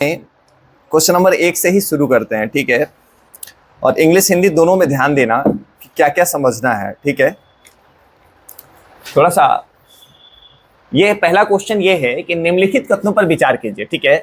Question number 1 से ही शुरू करते हैं, ठीक है। और इंग्लिश हिंदी दोनों में ध्यान देना कि क्या क्या समझना है, ठीक है। थोड़ा सा ये पहला क्वेश्चन ये है कि निम्नलिखित कथनों पर विचार कीजिए, ठीक है।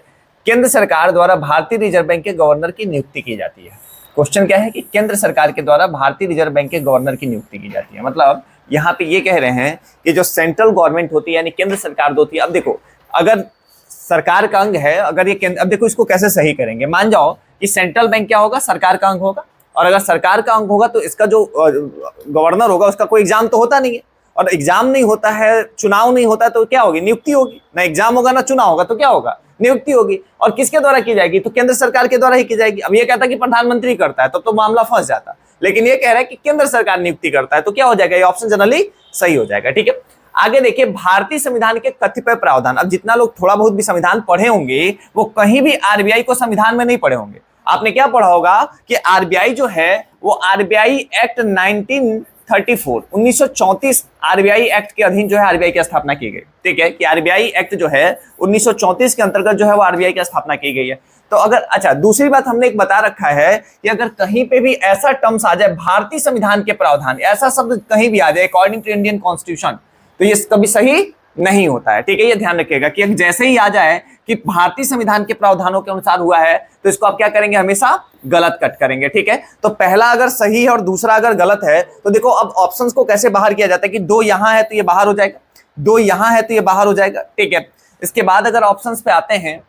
केंद्र सरकार द्वारा भारतीय रिजर्व बैंक के गवर्नर की नियुक्ति की जाती है। क्वेश्चन क्या है कि केंद्र सरकार के द्वारा भारतीय रिजर्व बैंक के गवर्नर की नियुक्ति की जाती है। मतलब यहाँ पे ये कह रहे हैं कि जो सेंट्रल गवर्नमेंट होती है यानी केंद्र सरकार होती है। अब देखो, अगर सरकार का अंग है, अगर ये केंद्र, अब देखो इसको कैसे सही करेंगे। मान जाओ कि सेंट्रल बैंक क्या होगा, सरकार का अंग होगा, और अगर सरकार का अंग होगा तो इसका जो गवर्नर होगा उसका कोई एग्जाम तो होता नहीं है, और एग्जाम नहीं होता है, चुनाव नहीं होता है, तो क्या होगी, नियुक्ति होगी। ना एग्जाम होगा ना चुनाव होगा, तो क्या होगा, नियुक्ति होगी। और किसके द्वारा की जाएगी, तो केंद्र सरकार के द्वारा ही की जाएगी। अब ये कहता है कि प्रधानमंत्री करता है, तब तो मामला फंस जाता, लेकिन ये कह रहा है कि केंद्र सरकार नियुक्ति करता है, तो क्या हो जाएगा, ये ऑप्शन जनरली सही हो जाएगा, ठीक है। आगे देखिए, भारतीय संविधान के कतिपय प्रावधान। अब जितना लोग थोड़ा बहुत भी संविधान पढ़े होंगे वो कहीं भी आरबीआई को संविधान में नहीं पढ़े होंगे। आपने क्या पढ़ा होगा कि आरबीआई जो है वो आरबीआई एक्ट 1934 आरबीआई एक्ट के अधीन जो है आरबीआई की स्थापना की गई, ठीक है। कि आरबीआई एक्ट जो है 1934 के अंतर्गत जो है वो आरबीआई की स्थापना की गई है। तो अगर, अच्छा, दूसरी बात हमने एक बता रखा है कि अगर कहीं पे भी ऐसा टर्म्स आ जाए, भारतीय संविधान के प्रावधान, ऐसा शब्द कहीं भी आ जाए अकॉर्डिंग टू इंडियन कॉन्स्टिट्यूशन, तो ये कभी सही नहीं होता है, ठीक है। ये ध्यान रखिएगा कि जैसे ही आ जाए कि भारतीय संविधान के प्रावधानों के अनुसार हुआ है तो इसको आप क्या करेंगे, हमेशा गलत कट करेंगे, ठीक है। तो पहला अगर सही है और दूसरा अगर गलत है, तो देखो अब ऑप्शंस को कैसे बाहर किया जाता है कि 2 यहां है तो ये बाहर हो जाएगा, 2 यहां है तो ये बाहर हो जाएगा, ठीक है। इसके बाद अगर ऑप्शंस पे आते हैं,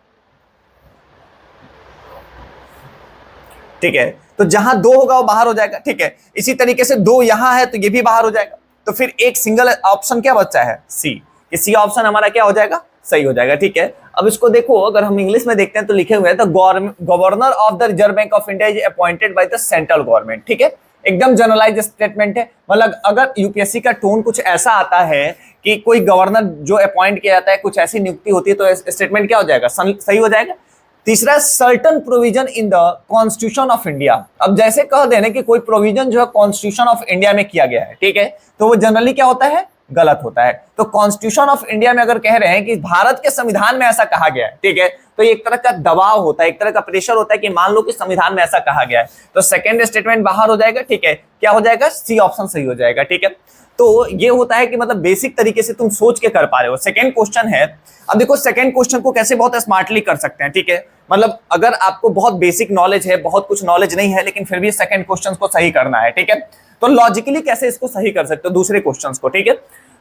ठीक है, तो जहां 2 होगा वो बाहर हो जाएगा, ठीक है। इसी तरीके से 2 यहां है तो ये भी बाहर हो जाएगा, तो फिर एक सिंगल ऑप्शन क्या बचा है, सी। कि सी ऑप्शन हमारा क्या हो जाएगा, सही हो जाएगा, ठीक है। अब इसको देखो, अगर हम इंग्लिश में देखते हैं तो लिखे हुए हैं the governor of the reserve bank of India is appointed by the central government, ठीक है। एकदम जनरलाइज स्टेटमेंट है। मतलब अगर यूपीएससी का टोन कुछ ऐसा आता है कि कोई गवर्नर जो अपॉइंट किया जाता है, कुछ ऐसी नियुक्ति होती है, तो स्टेटमेंट क्या हो जाएगा, सही हो जाएगा। तीसरा, certain provision in the constitution of India. अब जैसे कह देने कि कोई प्रोविजन जो है कॉन्स्टिट्यूशन ऑफ इंडिया में किया गया है, ठीक है, तो वो जनरली क्या होता है, गलत होता है। तो कॉन्स्टिट्यूशन ऑफ इंडिया में अगर कह रहे हैं कि भारत के संविधान में ऐसा कहा गया है, ठीक है, तो ये एक तरह का दबाव होता है, एक तरह का प्रेशर होता है कि मान लो कि संविधान में ऐसा कहा गया है, तो सेकंड स्टेटमेंट बाहर हो जाएगा, ठीक है। क्या हो जाएगा, सी ऑप्शन सही हो जाएगा, ठीक है। तो ये होता है कि मतलब बेसिक तरीके से तुम सोच के कर पा रहे हो। सेकंड क्वेश्चन है, अब देखो सेकंड क्वेश्चन को कैसे बहुत स्मार्टली कर सकते हैं, ठीक है। मतलब अगर आपको बहुत बेसिक नॉलेज है, बहुत कुछ नॉलेज नहीं है, लेकिन फिर भी सेकंड क्वेश्चन को सही करना है, ठीक है, तो लॉजिकली कैसे इसको सही कर सकते हो दूसरे क्वेश्चन को, ठीक है।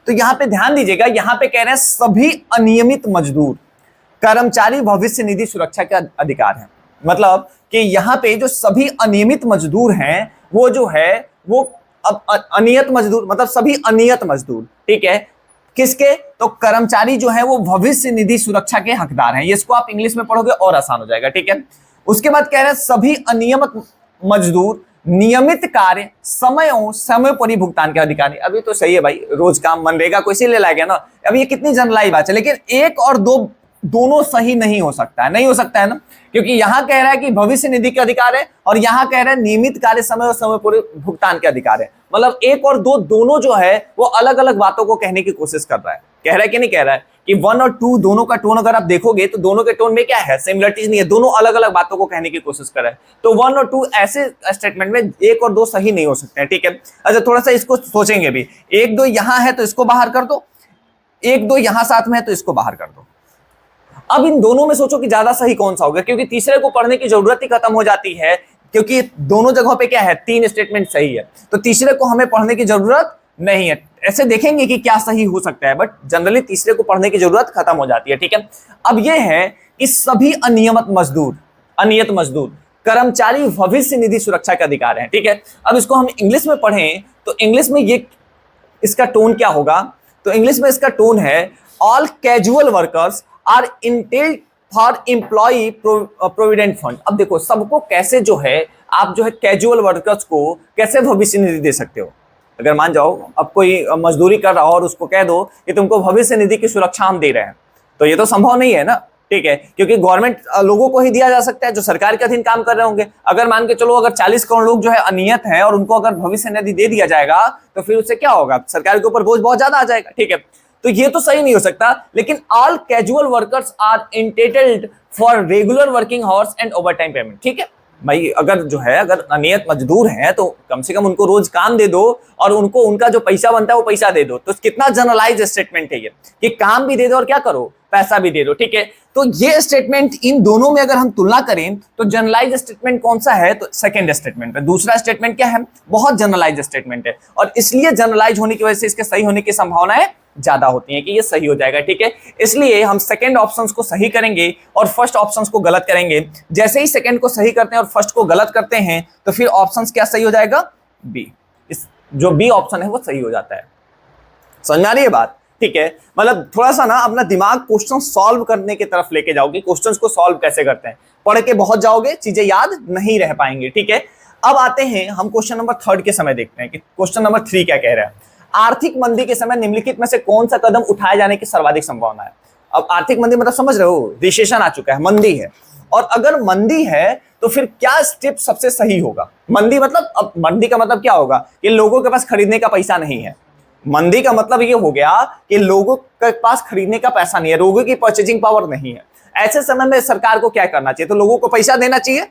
तो यहां पे ध्यान दीजिएगा, यहां पे कह रहे हैं सभी अनियमित मजदूर कर्मचारी भविष्य निधि सुरक्षा का अधिकार है। मतलब कि यहां पे जो सभी अनियमित मजदूर हैं वो जो है वो अब अनियत मजदूर, मतलब सभी अनियत मजदूर, ठीक है, किसके, तो कर्मचारी जो है वो भविष्य निधि सुरक्षा के हकदार हैं। इसको आप इंग्लिश में पढ़ोगे और आसान हो जाएगा, ठीक है। उसके बाद कह रहे हैं सभी अनियमित मजदूर नियमित कार्य समय पर ही भुगतान के अधिकारी। अभी तो सही है भाई, रोज काम मनरेगा को इसीलिए लाया गया ना। अब ये कितनी जनरलाइज बात है, लेकिन 1 और 2 दोनों सही नहीं हो सकता है, नहीं हो सकता है ना, क्योंकि यहां कह रहा है कि भविष्य निधि के अधिकार है और यहां कह रहा है नियमित कार्य समय और समय पर भुगतान के अधिकार है। मतलब 1 और 2 दोनों जो है वो अलग अलग बातों को कहने की कोशिश कर रहा है। कह रहा है कि नहीं कह रहा है कि 1 और 2 दोनों का टोन अगर आप देखोगे तो दोनों के टोन में क्या है, सिमिलरिटीज नहीं है, दोनों अलग अलग बातों को कहने की कोशिश कर रहा है। तो 1 और 2 ऐसे स्टेटमेंट में 1 और 2 सही नहीं हो सकते हैं, ठीक है। अच्छा, थोड़ा सा इसको सोचेंगे भी, 1 2 यहां है तो इसको बाहर कर दो, 1 2 यहां साथ में है तो इसको बाहर कर दो। अब इन दोनों में सोचो कि ज्यादा सही कौन सा होगा, क्योंकि तीसरे को पढ़ने की जरूरत ही खत्म हो जाती है, क्योंकि दोनों जगहों पे क्या है, 3 स्टेटमेंट सही है, तो तीसरे को हमें पढ़ने की जरूरत नहीं है। ऐसे देखेंगे कि क्या सही हो सकता है, बट जनरली तीसरे को पढ़ने की जरूरत खत्म हो जाती है, ठीक है। अब यह है कि सभी अनियत मजदूर कर्मचारी भविष्य निधि सुरक्षा के अधिकार है, ठीक है। अब इसको हम इंग्लिश में पढ़ें तो इंग्लिश में ये इसका टोन क्या होगा, तो इंग्लिश में इसका टोन है all casual workers are entitled for employ provident fund. अब देखो सबको कैसे जो है आप जो है कैजुअल वर्कर्स को कैसे भविष्य निधि दे सकते हो। अगर मान जाओ अब कोई मजदूरी कर रहा हो और उसको कह दो कि तुमको भविष्य निधि की सुरक्षा हम दे रहे हैं, तो ये तो संभव नहीं है ना, ठीक है, क्योंकि गवर्नमेंट लोगों को ही दिया जा सकता है जो सरकार के अधीन काम कर रहे होंगे। अगर मान के चलो अगर 40 करोड़ लोग जो है अनियत हैं और उनको अगर भविष्य निधि दे दिया जाएगा तो फिर उससे क्या होगा, सरकार के ऊपर बोझ बहुत ज्यादा आ जाएगा, ठीक है। तो ये तो सही नहीं हो सकता। लेकिन all casual workers are entitled for regular working hours and overtime payment. ठीक है भाई, अगर जो है अगर अनियत मजदूर हैं तो कम से कम उनको रोज काम दे दो और उनको उनका जो पैसा बनता है वो पैसा दे दो। तो कितना जनरलाइज स्टेटमेंट है ये कि काम भी दे दो और क्या करो, पैसा भी दे दो। ठीक है, तो ये स्टेटमेंट इन दोनों में अगर हम तुलना करें तो जनरलाइज स्टेटमेंट कौन सा है, तो सेकंड स्टेटमेंट है। दूसरा स्टेटमेंट क्या है, बहुत जनरलाइज स्टेटमेंट है और इसलिए जनरलाइज होने की वजह से इसके सही होने की संभावनाएं ज्यादा होती है कि ये सही हो जाएगा। ठीक है, इसलिए हम सेकंड ऑप्शंस को सही करेंगे और फर्स्ट ऑप्शंस को गलत करेंगे। जैसे ही सेकंड को सही करते हैं और फर्स्ट को गलत करते हैं तो फिर ऑप्शंस क्या सही हो जाएगा, बी। इस जो बी ऑप्शन है वो सही हो जाता है। समझ में आ रही है बात? ठीक है, मतलब थोड़ा सा ना अपना दिमाग क्वेश्चन सॉल्व करने की तरफ लेके जाओगे। क्वेश्चंस को सॉल्व कैसे करते हैं, पढ़ के बहुत जाओगे, चीजें याद नहीं रह पाएंगे। ठीक है, अब आते हैं हम क्वेश्चन नंबर 3 के समय देखते हैं कि क्वेश्चन नंबर 3 क्या कह रहा है। आर्थिक मंदी के समय निम्नलिखित में से कौन सा कदम उठाए जाने की सर्वाधिक संभावना है। अब आर्थिक मंदी मतलब समझ रहे हो, रिसेशन आ चुका है, मंदी है, और अगर मंदी है तो फिर क्या स्टेप सबसे सही होगा। मंदी मतलब, अब मंदी का मतलब क्या होगा कि लोगों के पास खरीदने का पैसा नहीं है। मंदी का मतलब ये हो गया कि लोगों के पास खरीदने का पैसा नहीं है, लोगों की परचेजिंग पावर नहीं है। ऐसे समय में सरकार को क्या करना चाहिए, तो लोगों को पैसा देना चाहिए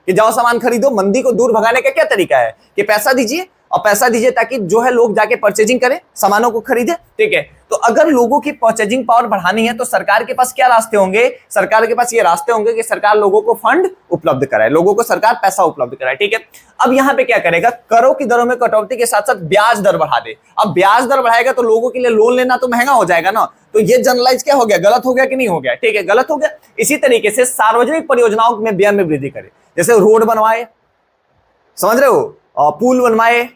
कि जाओ सामान खरीदो। मंदी को दूर भगाने का क्या तरीका है कि पैसा दीजिए, और पैसा दीजिए ताकि जो है लोग जाके परचेजिंग करें, सामानों को खरीदे। ठीक है, तो अगर लोगों की परचेजिंग पावर बढ़ानी है तो सरकार के पास क्या रास्ते होंगे, सरकार के पास ये रास्ते होंगे कि सरकार लोगों को फंड उपलब्ध कराए, लोगों को सरकार पैसा उपलब्ध कराए। ठीक है, अब यहां पे क्या करेगा, करों की दरों में कटौती के साथ साथ ब्याज दर बढ़ा दे। अब ब्याज दर बढ़ाएगा तो लोगों के लिए लोन लेना तो महंगा हो जाएगा ना, तो ये जनरलाइज क्या हो गया, गलत हो गया कि नहीं हो गया। ठीक है, गलत हो गया। इसी तरीके से सार्वजनिक परियोजनाओं में व्यय में वृद्धि करे, जैसे रोड बनवाए, समझ रहे हो, पुल बनवाए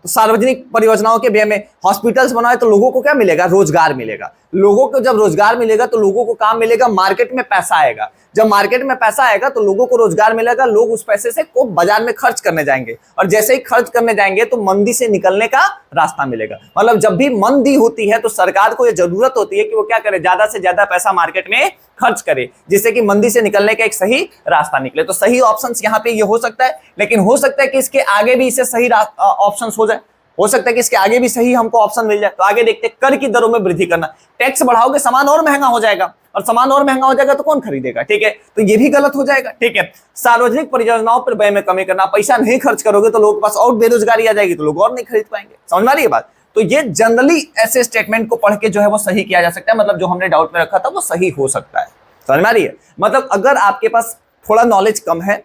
तो सार्वजनिक परियोजनाओं के व्यय में, हॉस्पिटल्स बनाए तो लोगों को क्या मिलेगा, रोजगार मिलेगा। लोगों को जब रोजगार मिलेगा तो लोगों को काम मिलेगा, मार्केट में पैसा आएगा। जब मार्केट में पैसा आएगा तो लोगों को रोजगार मिलेगा, लोग उस पैसे से को बाजार में खर्च करने जाएंगे, और जैसे ही खर्च करने जाएंगे तो मंदी से निकलने का रास्ता मिलेगा। मतलब जब भी मंदी होती है तो सरकार को यह जरूरत होती है कि वो क्या करे, ज्यादा से ज्यादा पैसा मार्केट में खर्च करे, जिससे कि मंदी से निकलने का एक सही रास्ता निकले। तो सही ऑप्शन यहाँ पे ये हो सकता है, लेकिन हो सकता है कि इसके आगे भी इससे सही ऑप्शन हो जाए, हो सकता है कि इसके आगे भी सही हमको ऑप्शन मिल जाए। तो आगे देखते हैं, कर की दरों में वृद्धि करना, टैक्स बढ़ाओगे सामान और महंगा हो जाएगा, और सामान और महंगा हो जाएगा तो कौन खरीदेगा। ठीक है, तो ये भी गलत हो जाएगा। ठीक है, सार्वजनिक परियोजनाओं पर व्यय में कमी करना, पैसा नहीं खर्च करोगे तो लोगों के पास और बेरोजगारी आ जाएगी, तो लोग और नहीं खरीद पाएंगे। समझ में आ रही है बात? तो ये जनरली ऐसे स्टेटमेंट को पढ़ के जो है वो सही किया जा सकता है, मतलब जो हमने डाउट में रखा था वो सही हो सकता है। समझ में आ रही है? मतलब अगर आपके पास थोड़ा नॉलेज कम है,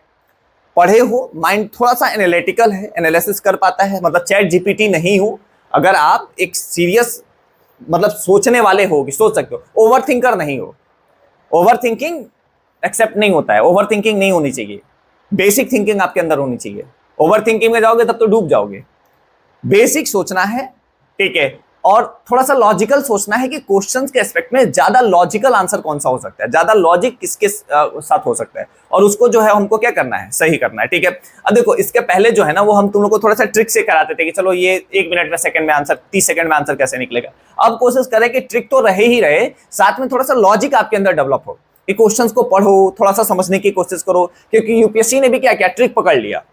पढ़े हो, माइंड थोड़ा सा एनालिटिकल है, एनालिसिस कर पाता है, मतलब चैट जीपीटी नहीं हो, अगर आप एक सीरियस मतलब सोचने वाले हो कि सोच सकते हो, ओवर थिंकर नहीं हो। ओवर थिंकिंग एक्सेप्ट नहीं होता है, ओवर थिंकिंग नहीं होनी चाहिए, बेसिक थिंकिंग आपके अंदर होनी चाहिए। ओवर थिंकिंग में जाओगे तब तो डूब जाओगे। बेसिक सोचना है, ठीक है, और थोड़ा सा लॉजिकल सोचना है कि क्वेश्चंस के एस्पेक्ट में ज्यादा लॉजिकल आंसर कौन सा हो सकता है, ज्यादा लॉजिक किसके साथ हो सकता है, और उसको जो है हमको क्या करना है, सही करना है। ठीक है, अब देखो इसके पहले जो है ना वो हम तुम लोग को थोड़ा सा ट्रिक से कराते थे कि चलो ये 1 मिनट में सेकंड में आंसर, 30 सेकंड में आंसर कैसे निकलेगा। अब कोशिश करें कि ट्रिक तो रहे ही रहे, साथ में थोड़ा सा लॉजिक आपके अंदर डेवलप हो, कि क्वेश्चंस को पढ़ो, थोड़ा सा समझने की कोशिश करो, क्योंकि यूपीएससी ने भी क्या किया, ट्रिक पकड़ लिया।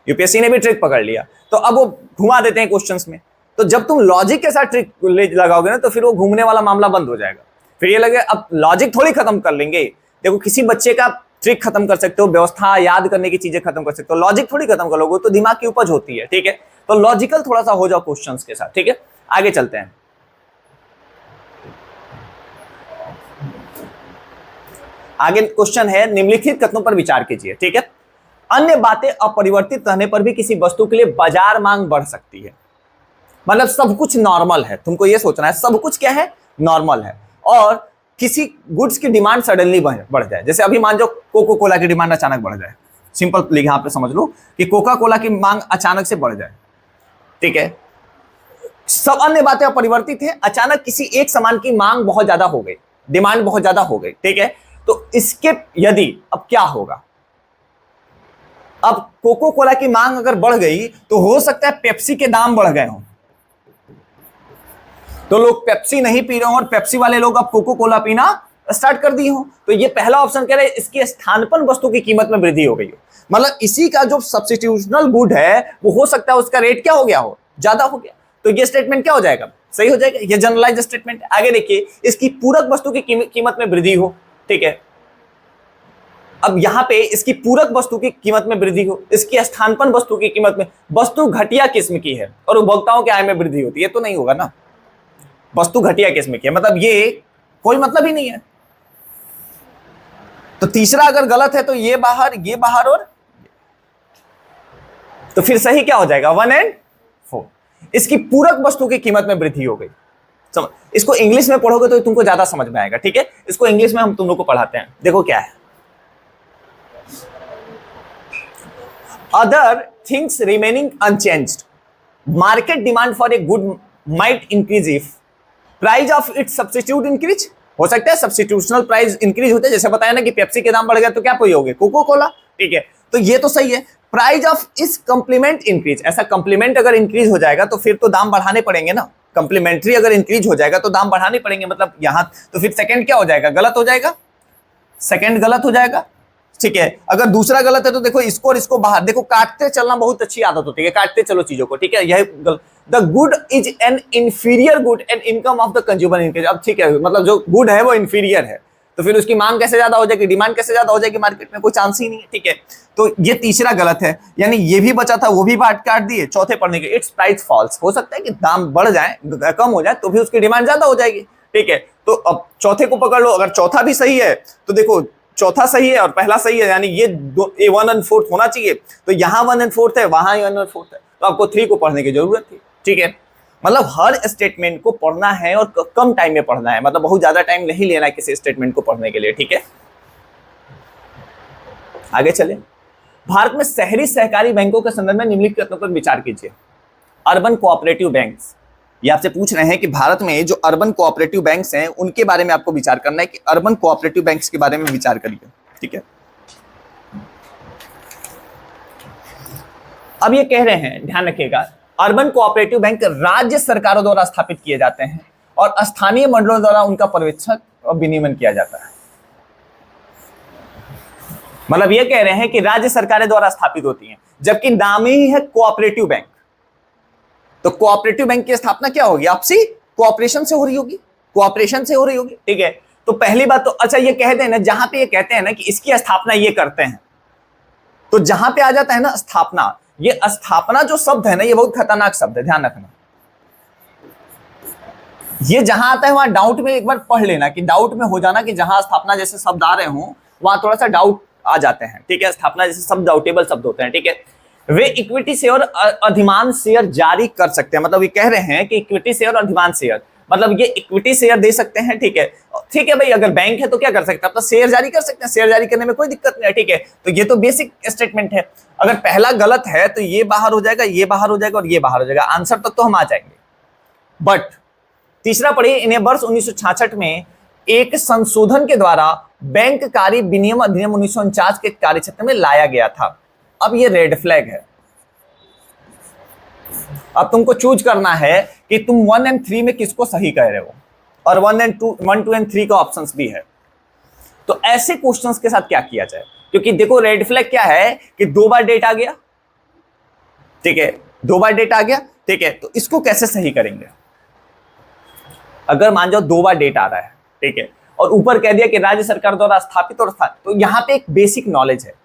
यूपीएससी ने भी ट्रिक पकड़ लिया, तो अब वो घुमा देते हैं क्वेश्चंस में। तो जब तुम लॉजिक के साथ ट्रिक लगाओगे ना तो फिर वो घूमने वाला मामला बंद हो जाएगा। फिर ये लगे अब लॉजिक थोड़ी खत्म कर लेंगे। देखो किसी बच्चे का ट्रिक खत्म कर सकते हो, व्यवस्था याद करने की चीजें खत्म कर सकते हो, लॉजिक थोड़ी खत्म कर लोगे तो दिमाग की उपज होती है। ठीक है, तो लॉजिकल थोड़ा सा हो जाओ क्वेश्चंस के साथ। ठीक है, आगे चलते हैं। आगे क्वेश्चन है, निम्नलिखित कथनों पर विचार कीजिए। ठीक है, अन्य बातें अपरिवर्तित रहने पर भी किसी वस्तु के लिए बाजार मांग बढ़ सकती है। मतलब सब कुछ नॉर्मल है, तुमको ये सोचना है सब कुछ क्या है, नॉर्मल है, और किसी गुड्स की डिमांड सडनली बढ़ जाए। जैसे अभी मान लो कोका कोला की डिमांड अचानक बढ़ जाए, सिंपल यहां पे समझ लो कि कोका कोला की मांग अचानक से बढ़ जाए। ठीक है, सब अन्य बातें अपरिवर्तित है, अचानक किसी एक सामान की मांग बहुत ज्यादा हो गई, डिमांड बहुत ज्यादा हो गई। ठीक है, तो इसके यदि अब क्या होगा, अब कोका कोला की मांग अगर बढ़ गई तो हो सकता है पेप्सी के दाम बढ़ गए हों, तो लोग पेप्सी नहीं पी रहे हो और पेप्सी वाले लोग अब कोका कोला पीना स्टार्ट कर दिए हो। तो ये पहला ऑप्शन कह रहे हैं, इसकी स्थानपन्न वस्तु की कीमत में वृद्धि हो गई हो, मतलब इसी का जो सब्स्टिट्यूशनल गुड है वो हो सकता है उसका रेट क्या हो गया हो, ज्यादा हो गया। तो ये स्टेटमेंट क्या हो जाएगा, सही हो जाएगा, ये जनरलाइज स्टेटमेंट है। आगे देखिए, इसकी पूरक वस्तु की कीमत में वृद्धि हो, ठीक है। अब यहां पे इसकी पूरक वस्तु की कीमत में वृद्धि हो, इसकी स्थानापन्न वस्तु की कीमत में, वस्तु घटिया किस्म की है और उपभोक्ताओं के आय में वृद्धि होती है, तो नहीं होगा ना। वस्तु घटिया किस्म की है मतलब ये कोई मतलब ही नहीं है। तो तीसरा अगर गलत है तो ये बाहर और तो फिर सही क्या हो जाएगा 1 और 4। इसकी पूरक वस्तु की कीमत में वृद्धि हो गई। समझ, इसको इंग्लिश में पढ़ोगे तो तुमको ज्यादा समझ में आएगा, ठीक है। इसको इंग्लिश में हम तुम लोग को पढ़ाते हैं। देखो क्या है, other things remaining unchanged, market demand for a good might increase if price of its substitute increase। हो सकता है सब्स्टिट्यूशनल प्राइस इंक्रीज होते हैं, जैसे बताया ना कि पेप्सी के दाम बढ़ गया तो क्या पियोगे, कोको कोला, ठीक है। तो ये तो सही है। प्राइस ऑफ इस कंप्लीमेंट इंक्रीज, ऐसा कंप्लीमेंट अगर इंक्रीज हो जाएगा तो फिर तो दाम बढ़ाने पड़ेंगे ना। कंप्लीमेंट्री अगर इंक्रीज हो जाएगा तो दाम बढ़ाने पड़ेंगे, मतलब यहां तो फिर सेकंड क्या हो जाएगा, गलत हो जाएगा, सेकंड गलत हो जाएगा, ठीक है। अगर दूसरा गलत है तो देखो इसको और इसको बाहर, देखो काटते चलना बहुत अच्छी आदत होती है, काटते चलो चीजों को, ठीक है। यह the good is an inferior good and income of the consumer increase. अब ठीक है, मतलब जो गुड है वो इंफीरियर है, तो फिर उसकी मांग कैसे ज्यादा हो जाएगी, डिमांड कैसे ज्यादा हो जाएगी मार्केट में, कोई चांस ही नहीं है, ठीक है। तो ये तीसरा गलत है, यानी ये भी बचा था वो भी काट दिए। चौथे पढ़ने के, इट्स प्राइस फॉल्स, हो सकता है कि दाम बढ़ जाए, कम हो जाए तो भी उसकी डिमांड ज्यादा हो जाएगी, ठीक है। तो अब चौथे को पकड़ लो, अगर चौथा भी सही है तो देखो चौथा सही है और पहला सही है, यानी ये 1 और 4 होना चाहिए। तो यहाँ 1 और 4 है, वहां 1 और 4 है, तो आपको 3 को पढ़ने की जरूरत थी, ठीक है। मतलब हर स्टेटमेंट को पढ़ना है और कम टाइम में पढ़ना है, मतलब बहुत ज्यादा टाइम नहीं लेना है किसी स्टेटमेंट को पढ़ने के लिए, ठीक है। आगे चले, भारत में शहरी सहकारी बैंकों के संदर्भ में निम्नलिखित पर विचार कीजिए। अर्बन कोऑपरेटिव बैंक्स, ये आपसे पूछ रहे हैं कि भारत में जो अर्बन कोऑपरेटिव बैंक्स हैं उनके बारे में आपको विचार करना है, कि अर्बन कोऑपरेटिव बैंक्स के बारे में विचार करिए, ठीक है। अब ये कह रहे हैं, ध्यान रखिएगा, अर्बन कोऑपरेटिव बैंक राज्य सरकारों द्वारा स्थापित किए जाते हैं और स्थानीय मंडलों द्वारा उनका पर्यवेक्षण और विनियमन किया जाता है। मतलब ये कह रहे हैं कि राज्य सरकारें द्वारा स्थापित होती हैं, जबकि नाम ही है कोऑपरेटिव बैंक। तो कोऑपरेटिव बैंक की स्थापना क्या होगी, आपसी कोऑपरेशन से हो रही होगी, कोऑपरेशन से हो रही होगी, ठीक है। तो पहली बात तो अच्छा ये कहते हैं ना, जहां पे ये कहते हैं ना कि इसकी स्थापना ये करते हैं, तो जहां पे आ जाता है ना स्थापना, ये स्थापना जो शब्द है ना ये बहुत खतरनाक शब्द है, ध्यान रखना। ये जहां आता है वहां डाउट में एक बार पढ़ लेना, कि डाउट में हो जाना कि जहां स्थापना जैसे शब्द आ रहे हो वहां थोड़ा सा डाउट आ जाते हैं, ठीक है। स्थापना जैसे शब्द डाउटेबल शब्द होते हैं, ठीक है। वे इक्विटी शेयर और अधिमान शेयर जारी कर सकते हैं, मतलब ये कह रहे हैं कि इक्विटी शेयर और अधिमान शेयर, मतलब ये इक्विटी शेयर दे सकते हैं, ठीक है। ठीक है भाई, अगर बैंक है तो क्या कर सकते हैं, तो शेयर जारी कर सकते हैं, शेयर जारी करने में कोई दिक्कत नहीं है, ठीक है। तो ये तो बेसिक स्टेटमेंट है। अगर पहला गलत है तो ये बाहर हो जाएगा, ये बाहर हो जाएगा और ये बाहर हो जाएगा, आंसर तक तो हम आ जाएंगे। बट तीसरा पढ़िए, इन्हें वर्ष 1966 में एक संशोधन के द्वारा बैंक कार्य विनियम अधिनियम 1949 के कार्यक्षेत्र में लाया गया था। अब ये रेड फ्लैग है। अब तुमको चूज करना है कि तुम 1 और 3 में किसको सही कह रहे हो, और 1, 2 और 3 का ऑप्शंस भी है। तो ऐसे क्वेश्चंस के साथ क्या किया जाए, क्योंकि देखो रेड फ्लैग क्या है कि 2 बार डेट आ गया, ठीक है, 2 बार डेट आ गया, ठीक है। तो इसको कैसे सही करेंगे, अगर मान जाओ 2 बार डेट आ रहा है, ठीक है, और ऊपर कह दिया कि राज्य सरकार द्वारा स्थापित और तो यहाँ पे एक बेसिक नॉलेज है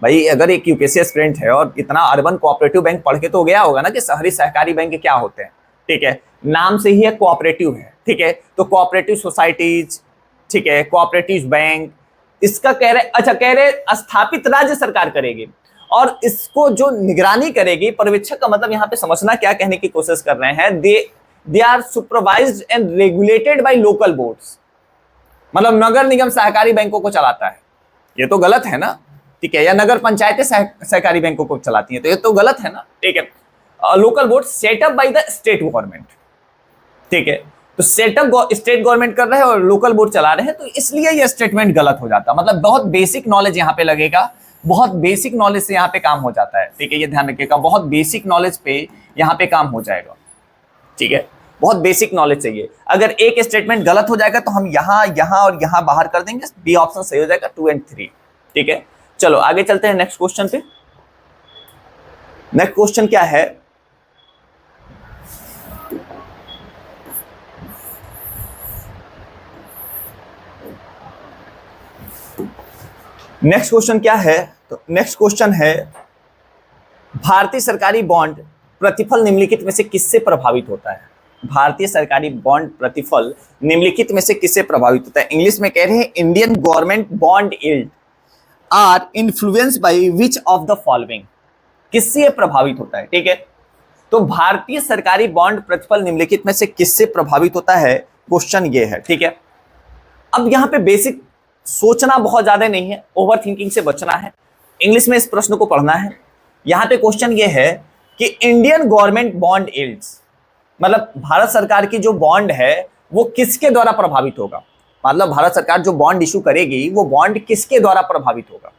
भाई। अगर एक यूपीएससी एस्पिरेंट है और इतना अर्बन कोऑपरेटिव बैंक पढ़ के तो गया होगा ना कि शहरी सहकारी बैंक क्या होते हैं, ठीक है। नाम से ही है कोऑपरेटिव है, ठीक है। तो कोऑपरेटिव सोसाइटीज, ठीक है, कोऑपरेटिव बैंक, इसका कह रहे, अच्छा कह रहे स्थापित राज्य सरकार करेगी और इसको जो निगरानी करेगी, पर्यवेक्षक का मतलब यहाँ पे समझना क्या कहने की कोशिश कर रहे हैं, they are supervised and regulated by local boards, मतलब नगर निगम सहकारी बैंकों को चलाता है, ये तो गलत है ना, ठीक है। या नगर पंचायतें सहकारी बैंकों को चलाती हैं, तो ये तो गलत है ना, ठीक है। Local board setup by the state government, ठीक है। तो सेटअप स्टेट गवर्नमेंट कर रहे हैं और लोकल बोर्ड चला रहे हैं, तो इसलिए ये स्टेटमेंट गलत हो जाता है। मतलब बहुत बेसिक नॉलेज यहाँ पे लगेगा, बहुत बेसिक नॉलेज से यहाँ पे काम हो जाता है, ठीक है। ये ध्यान रखिएगा, बहुत बेसिक नॉलेज पे यहाँ पे काम हो जाएगा, ठीक है। बहुत बेसिक नॉलेज चाहिए। अगर एक स्टेटमेंट गलत हो जाएगा तो हम यहाँ और यहाँ बाहर कर देंगे, बी ऑप्शन सही हो जाएगा 2 और 3, ठीक है। चलो आगे चलते हैं नेक्स्ट क्वेश्चन पे। नेक्स्ट क्वेश्चन क्या है, नेक्स्ट क्वेश्चन क्या है? तो नेक्स्ट क्वेश्चन है, भारतीय सरकारी बॉन्ड प्रतिफल निम्नलिखित में से किससे प्रभावित होता है? भारतीय सरकारी बॉन्ड प्रतिफल निम्नलिखित में से किससे प्रभावित होता है? इंग्लिश में कह रहे हैं Indian government bond yield are influenced by which of the following. किससे प्रभावित होता है? ठीक है, तो भारतीय सरकारी बॉन्ड प्रतिफल निम्नलिखित में से किससे प्रभावित होता है, क्वेश्चन ये है। ठीक है, अब यहां पे बेसिक सोचना बहुत ज्यादा नहीं है, ओवर थिंकिंग से बचना है, इंग्लिश में इस प्रश्न को पढ़ना है। यहां पे क्वेश्चन ये है कि इंडियन गवर्नमेंट बॉन्ड यील्ड्स, मतलब भारत सरकार की जो बॉन्ड है वो किसके द्वारा प्रभावित होगा, मतलब भारत सरकार जो बॉन्ड इशू करेगी वो बॉन्ड किसके द्वारा प्रभावित होगा,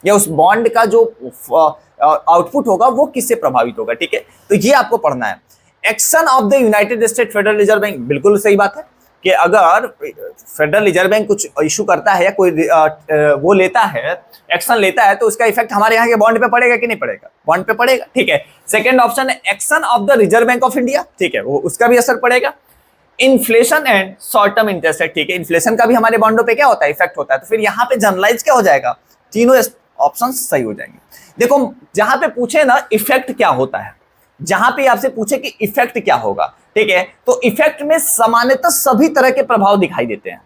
या उस बॉन्ड का जो आउटपुट होगा वो किससे प्रभावित होगा। ठीक है, तो ये आपको पढ़ना है। Action of the United state federal reserve bank, बिल्कुल सही बात है कि अगर फेडरल रिजर्व बैंक कुछ इशू करता है या कोई वो लेता है, एक्शन लेता है, तो उसका इफेक्ट हमारे यहाँ के बॉन्ड पे पड़ेगा कि नहीं पड़ेगा? बॉन्ड पे पड़ेगा। ठीक है, सेकंड ऑप्शन है action of the reserve bank of India, ठीक है, वो उसका भी असर पड़ेगा। Inflation and short term interest rate, ठीक है, इन्फ्लेशन का भी हमारे बॉन्डों पे क्या होता है, इफेक्ट होता है। तो फिर यहाँ पे जनरलाइज क्या हो जाएगा, तीनों ऑप्शन सही हो जाएंगे। देखो जहां पे पूछे ना इफेक्ट क्या होता है, जहां पे आपसे पूछे कि इफेक्ट क्या होगा, ठीक है, तो इफेक्ट में सामान्यतः सभी तरह के प्रभाव दिखाई देते हैं,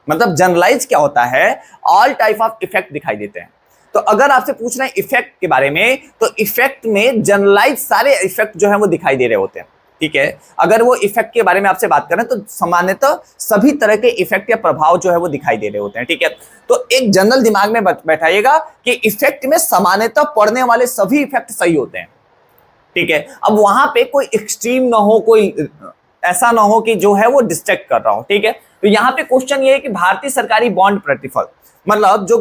मतलब जनरलाइज क्या होता है, ऑल टाइप ऑफ इफेक्ट दिखाई देते हैं। तो अगर आपसे पूछ रहे हैं इफेक्ट के बारे में, तो इफेक्ट में जनरलाइज सारे इफेक्ट जो है वो दिखाई दे रहे होते हैं। ठीक है, अगर वो इफेक्ट के बारे में आपसे बात करें तो सामान्यतः सभी तरह के इफेक्ट या प्रभाव जो है वो दिखाई दे रहे होते हैं। ठीक है, तो एक जनरल दिमाग में बैठाइएगा कि इफेक्ट में सामान्यतः पड़ने वाले सभी इफेक्ट सही होते हैं। ठीक है, अब वहां पे कोई एक्सट्रीम ना हो, कोई ऐसा ना हो कि जो है वो डिस्ट्रैक्ट कर रहा हो। ठीक है, तो यहाँ पे क्वेश्चन ये है कि भारतीय सरकारी बॉन्ड प्रतिफल, मतलब जो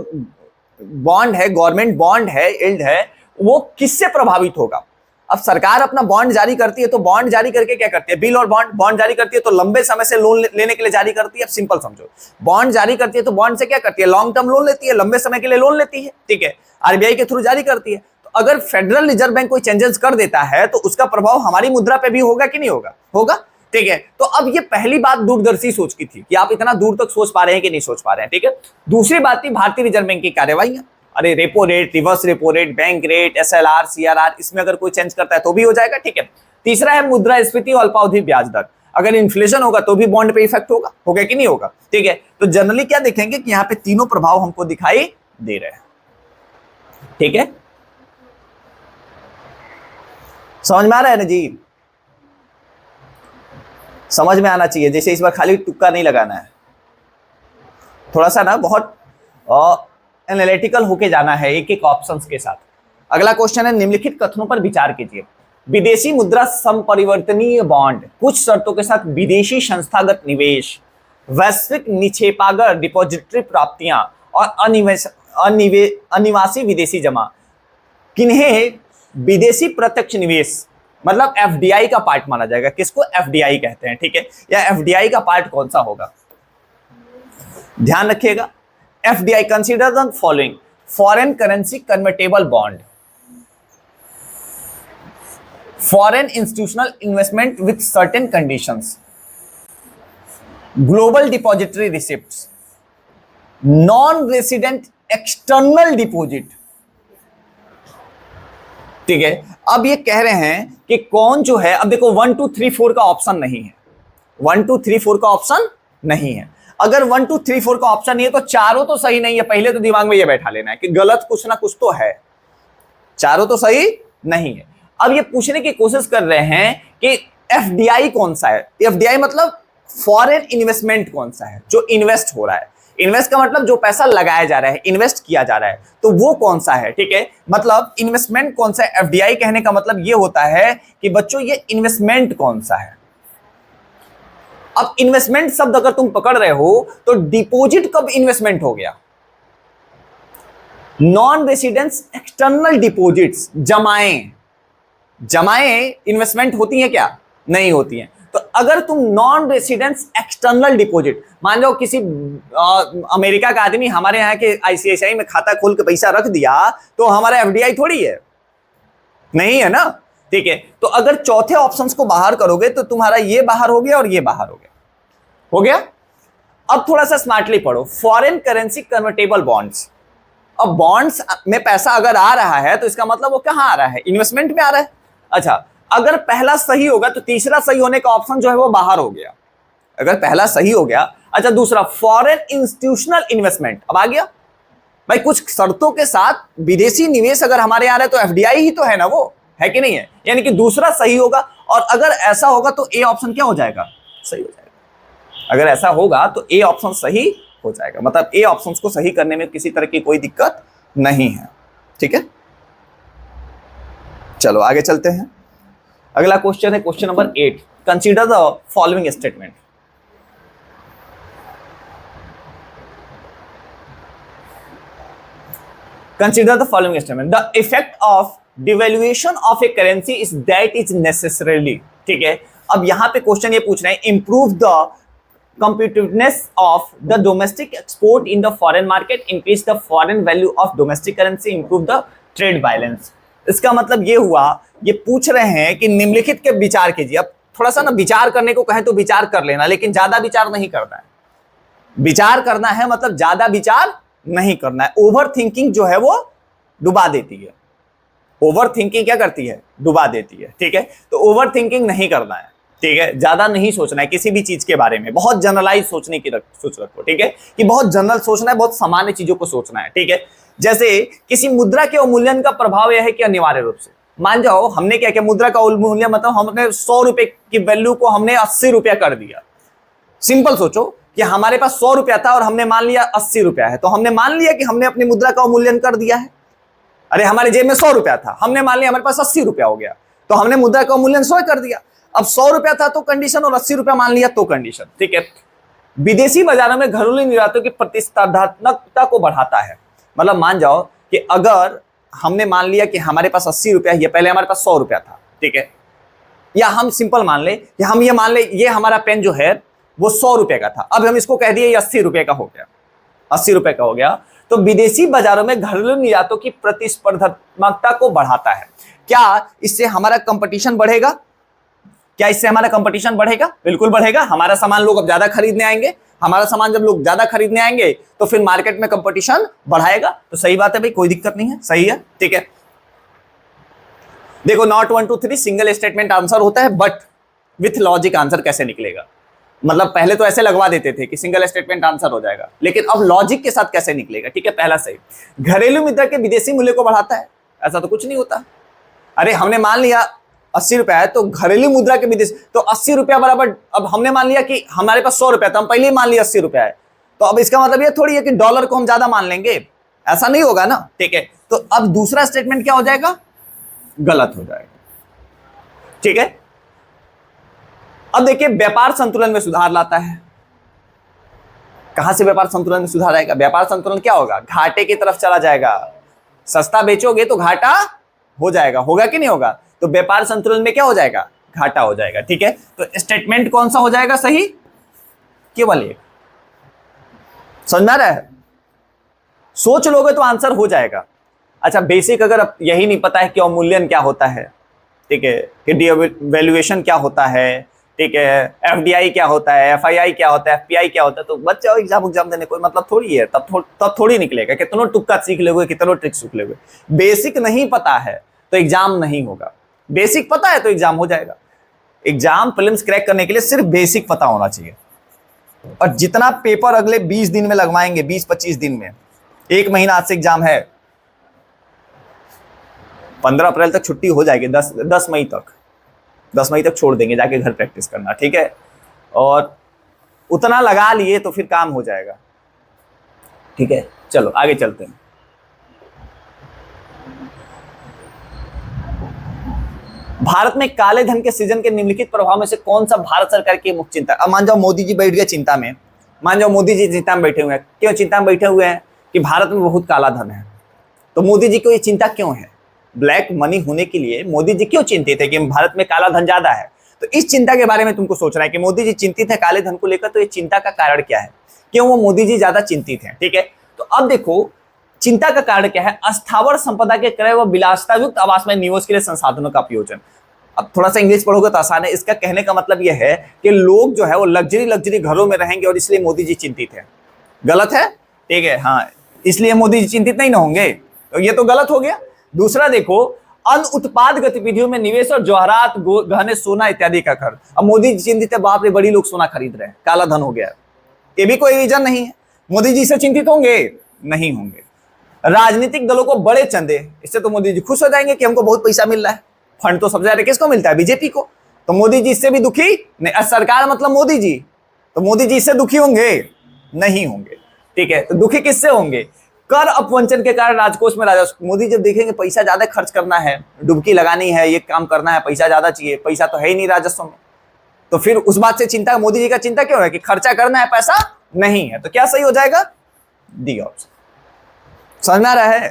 बॉन्ड है, गवर्नमेंट बॉन्ड है, यील्ड है, वो किससे प्रभावित होगा। अब सरकार अपना बॉन्ड जारी करती है, तो बॉन्ड जारी करके क्या करती है, बिल और बॉन्ड जारी करती है, तो लंबे समय से लोन लेने के लिए जारी करती है। अब सिंपल समझो, बॉन्ड जारी करती है तो बॉन्ड से क्या करती है, लॉन्ग टर्म लोन लेती है, लंबे समय के लिए लोन लेती है। ठीक है, आरबीआई के थ्रू जारी करती है। तो अगर फेडरल रिजर्व बैंक कोई चेंजेस कर देता है तो उसका प्रभाव हमारी मुद्रा पे भी होगा कि नहीं होगा, होगा। ठीक है, तो अब ये पहली बात दूरदर्शी सोच की थी कि आप इतना दूर तक सोच पा रहे हैं कि नहीं सोच पा रहे हैं। ठीक है, दूसरी बात थी भारतीय रिजर्व बैंक की कार्यवाही। अरे repo rate, reverse repo rate, bank rate, SLR, CRR, इसमें अगर कोई चेंज करता है तो भी हो जाएगा। ठीक है, तीसरा है मुद्रास्फीति और अल्पावधि ब्याज दर, अगर इन्फ्लेशन होगा तो भी बॉन्ड पे इफेक्ट होगा कि नहीं होगा। ठीक है, तो जनरली क्या देखेंगे कि यहाँ पे तीनों प्रभाव हमको दिखाई दे रहे हैं। ठीक है, समझ में आ रहा है ना जी? समझ में आना चाहिए, जैसे इस बार खाली तुक्का नहीं लगाना है, थोड़ा सा ना बहुत एनालिटिकल होके जाना है एक एक ऑप्शंस के साथ। अगला क्वेश्चन है, निम्नलिखित कथनों पर विचार कीजिए। विदेशी मुद्रा संपरिवर्तनीय बॉन्ड कुछ शर्तों के साथ विदेशी संस्थागत निवेश, वैश्विक निक्षेपागार डिपॉजिटरी प्राप्तियां और अनिवासी विदेशी जमा, किन्हें विदेशी प्रत्यक्ष निवेश मतलब एफडीआई का पार्ट माना जाएगा। किसको एफडीआई कहते हैं? ठीक है, या एफडीआई का पार्ट कौन सा होगा, ध्यान रखिएगा। FDI consider the following: foreign currency convertible bond, foreign institutional investment with certain conditions, global depository receipts, non resident external deposit. ठीक है, अब ये कह रहे हैं कि कौन जो है, अब देखो 1 2 3 4 का ऑप्शन नहीं है, 1 2 3 4 का ऑप्शन नहीं है। अगर 1 2 3 4 का ऑप्शन नहीं है तो चारों तो सही नहीं है। पहले तो दिमाग में ये बैठा लेना है कि गलत कुछ ना कुछ तो है, चारों तो सही नहीं है। अब ये पूछने की कोशिश कर रहे हैं कि एफडीआई कौन सा है। एफडीआई मतलब फॉरेन इन्वेस्टमेंट कौन सा है, जो इन्वेस्ट हो रहा है। इन्वेस्ट का मतलब जो पैसा लगाया जा रहा है, इन्वेस्ट किया जा रहा है, तो वो कौन सा है। ठीक है, मतलब इन्वेस्टमेंट कौन सा है। एफडीआई कहने का मतलब ये होता है कि बच्चों ये इन्वेस्टमेंट कौन सा है। अब इन्वेस्टमेंट शब्द अगर तुम पकड़ रहे हो तो डिपॉजिट कब इन्वेस्टमेंट हो गया, नॉन रेसिडेंस एक्सटर्नल डिपॉजिट्स, जमाएं इन्वेस्टमेंट होती हैं क्या, नहीं होती हैं। तो अगर तुम नॉन रेसिडेंस एक्सटर्नल डिपॉजिट, मान लो किसी अमेरिका का आदमी हमारे यहाँ के आईसीआईसीआई में खाता खोल के पैसा रख दिया, तो हमारा एफडीआई थोड़ी है, नहीं है ना। ठीक है, तो अगर चौथे ऑप्शंस को बाहर करोगे तो तुम्हारा ये बाहर हो गया और ये बाहर हो गया। अब थोड़ा सा स्मार्टली पढ़ो, फॉरेन करेंसी कन्वर्टेबल बॉन्ड्स, अब बॉन्ड्स में पैसा अगर आ रहा है तो इसका मतलब वो कहां आ रहा है, इन्वेस्टमेंट में आ रहा है। अच्छा, अगर पहला सही होगा तो तीसरा सही होने का ऑप्शन जो है वो बाहर हो गया, अगर पहला सही हो गया। अच्छा, दूसरा फॉरेन इंस्टीट्यूशनल इन्वेस्टमेंट अब आ गया भाई, कुछ शर्तों के साथ विदेशी निवेश अगर हमारे यहाँ रहे तो एफडीआई ही तो है ना, वो है कि नहीं है, यानी कि दूसरा सही होगा। और अगर ऐसा होगा तो ए ऑप्शन क्या हो जाएगा, सही हो जाएगा। अगर ऐसा होगा तो ए ऑप्शन सही हो जाएगा, मतलब ए ऑप्शन को सही करने में किसी तरह की कोई दिक्कत नहीं है। ठीक है, चलो आगे चलते हैं। अगला क्वेश्चन है question number 8। Consider the following statement. Consider the following statement. The effect of devaluation of a currency is that is necessarily, ठीक है। अब यहां पे क्वेश्चन ये पूछ रहे हैं, improve the competitiveness of the domestic export in the foreign market, increase the foreign value of domestic currency, improve the trade balance। इसका मतलब ये हुआ, ये पूछ रहे हैं कि निम्नलिखित के विचार कीजिए। अब थोड़ा सा ना विचार करने को कहें तो विचार कर लेना, लेकिन ज्यादा विचार नहीं करना है। विचार करना है मतलब ज्यादा विचार नहीं करना है। ओवर थिंकिंग जो है वो डुबा देती है, ओवर थिंकिंग क्या करती है, डुबा देती है। ठीक है, तो ओवर थिंकिंग नहीं करना है, ठीक है, ज्यादा नहीं सोचना है किसी भी चीज के बारे में, बहुत जनरलाइज सोचने की सोच रखो। ठीक है, कि बहुत जनरल सोचना है, बहुत सामान्य चीजों को सोचना है। ठीक है, जैसे किसी मुद्रा के अवमूल्यन का प्रभाव यह है कि अनिवार्य रूप से मान जाओ हमने क्या किया, मुद्रा का अवमूल्यन मतलब हमने 100 रुपए की वैल्यू को हमने 80 रुपया कर दिया। सिंपल सोचो कि हमारे पास 100 रुपया था और हमने मान लिया 80 रुपया है, तो हमने मान लिया कि हमने अपनी मुद्रा का अवमूल्यन कर दिया है। अरे हमारे जेब में 100 रुपया था, हमने मान लिया हमारे पास 80 रुपया हो गया, तो हमने मुद्रा का अवमूल्यन 100 कर दिया। अब 100 रुपया था तो कंडीशन, और 80 रुपया मान लिया तो कंडीशन। ठीक है, विदेशी बाजारों में घरेलू निर्यातों की प्रतिस्पर्धात्मकता को बढ़ाता है। मतलब मान जाओ कि अगर हमने मान लिया कि हमारे पास 80 रुपया है, पहले हमारे पास 100 रुपया था, ठीक है, या हम सिंपल मान ले कि हम ये मान ले ये हमारा पेन जो है वो 100 रुपए का था, अब हम इसको कह दिए ये 80 रुपए का हो गया, 80 रुपए का हो गया। तो विदेशी बाजारों में घरेलू निर्यातों की प्रतिस्पर्धात्मकता को बढ़ाता है। क्या इससे हमारा कंपटीशन बढ़ेगा? क्या इससे हमारा कंपटीशन बढ़ेगा? बिल्कुल बढ़ेगा। हमारा सामान लोग अब ज्यादा खरीदने आएंगे, हमारा सामान जब लोग ज्यादा खरीदने आएंगे तो फिर मार्केट में कंपटीशन बढ़ाएगा। तो सही बात है भाई, कोई दिक्कत नहीं है, सही है। ठीक है, देखो नॉट 1 2 3 सिंगल स्टेटमेंट आंसर होता है, बट विथ लॉजिक आंसर कैसे निकलेगा। मतलब पहले तो ऐसे लगवा देते थे कि सिंगल स्टेटमेंट आंसर हो जाएगा, लेकिन अब लॉजिक के साथ कैसे निकलेगा। ठीक है, पहला सही, घरेलू मुद्रा के विदेशी मूल्य को बढ़ाता है, ऐसा तो कुछ नहीं होता। अरे हमने मान लिया 80 रुपया है तो घरेलू मुद्रा के विदेश, तो 80 रुपया बराबर, अब हमने मान लिया कि हमारे पास 100 रुपया था, हम पहले ही मान लिया 80 रुपया है, तो अब इसका मतलब ये थोड़ी है कि डॉलर को हम ज्यादा मान लेंगे, ऐसा नहीं होगा ना। ठीक है, तो अब दूसरा स्टेटमेंट क्या हो जाएगा, गलत हो जाएगा। ठीक है, अब देखिए व्यापार संतुलन में सुधार लाता है। कहां से व्यापार संतुलन में सुधार आएगा? व्यापार संतुलन क्या होगा, घाटे की तरफ चला जाएगा। सस्ता बेचोगे तो घाटा हो जाएगा, होगा कि नहीं होगा? तो व्यापार संतुलन में क्या हो जाएगा, घाटा हो जाएगा। ठीक है, तो स्टेटमेंट कौन सा हो जाएगा सही, केवल एक। समझ में आ रहा है? सोच लोगे तो आंसर हो जाएगा। अच्छा, बेसिक अगर यही नहीं पता है कि अवमूल्यन क्या होता है, ठीक है, कि डिवैल्यूएशन क्या होता है, ठीक है, एफडीआई क्या होता है, एफआईआई क्या होता है, एफपीआई क्या होता है, तो बच जाओ एग्जाम देने, कोई मतलब थोड़ी है। तब थोड़ी निकलेगा, कितनों तुक्का सीख लोगे, कितनों ट्रिक सीख लोगे। बेसिक नहीं पता है तो एग्जाम नहीं होगा, बेसिक पता है तो एग्जाम हो जाएगा। एग्जाम प्रीलिम्स क्रैक करने के लिए सिर्फ बेसिक पता होना चाहिए। और जितना पेपर अगले 20 दिन में लगवाएंगे, 20-25 दिन में, 1 महीना आज से एग्जाम है, 15 अप्रैल तक छुट्टी हो जाएगी, 10 मई तक, 10 मई तक छोड़ देंगे, जाके घर प्रैक्टिस करना। ठीक है, और उतना लगा लिए तो फिर काम हो जाएगा। ठीक है, चलो आगे चलते हैं। भारत में काले धन के सृजन के निम्नलिखित प्रभाव में से कौन सा भारत सरकार की मुख्य चिंता? अब मान जाओ मोदी जी बैठ गए चिंता में, मान जाओ मोदी जी चिंता में बैठे हुए हैं। क्यों चिंता में बैठे हुए हैं? कि भारत में बहुत काला धन है। तो मोदी जी को ये चिंता क्यों है? ब्लैक मनी होने के लिए मोदी जी क्यों चिंतित है कि भारत में काला धन ज्यादा है? तो इस चिंता के बारे में तुमको सोचना है कि मोदी जी चिंतित है काले धन को लेकर, तो ये चिंता का कारण क्या है, क्यों वो मोदी जी ज्यादा चिंतित हैं? ठीक है, तो अब देखो चिंता का कारण क्या है, अस्थावर संपदा के क्रय व विलासता युक्त आवास में निवेश के लिए संसाधनों का उपयोजन। अब थोड़ा सा इंग्लिश पढ़ोगे तो आसान है। इसका कहने का मतलब यह है कि लोग जो है वो लग्जरी घरों में रहेंगे और इसलिए मोदी जी चिंतित है। गलत है? ठीक है, हाँ, इसलिए मोदी जी चिंतित नहीं ना होंगे, तो ये तो गलत हो गया। दूसरा देखो, अन्य उत्पाद गतिविधियों में निवेश और जवाहरात, गहने, सोना इत्यादि का खर्च। अब मोदी जी चिंतित है, बाप रे बड़ी लोग सोना खरीद रहे हैं, काला धन हो गया, ये भी कोई रीजन नहीं है। मोदी जी से चिंतित होंगे? नहीं होंगे। राजनीतिक दलों को बड़े चंदे, इससे तो मोदी जी खुश हो जाएंगे कि हमको बहुत पैसा मिल रहा है। फंड तो सबसे ज्यादा किसको मिलता है? बीजेपी को। तो मोदी जी इससे भी दुखी नहीं, सरकार मतलब मोदी जी, तो मोदी जी इससे दुखी होंगे? नहीं होंगे। ठीक है, तो दुखी किससे होंगे? कर अपवंचन के कारण राजकोष में राजस्व। मोदी जब देखेंगे पैसा ज्यादा खर्च करना है, डुबकी लगानी है, ये काम करना है, पैसा ज्यादा चाहिए, पैसा तो है ही नहीं राजस्व में, तो फिर उस बात से चिंता, मोदी जी का चिंता क्यों है कि खर्चा करना है, पैसा नहीं है। तो क्या सही हो जाएगा? D option. समझ में आ रहा है?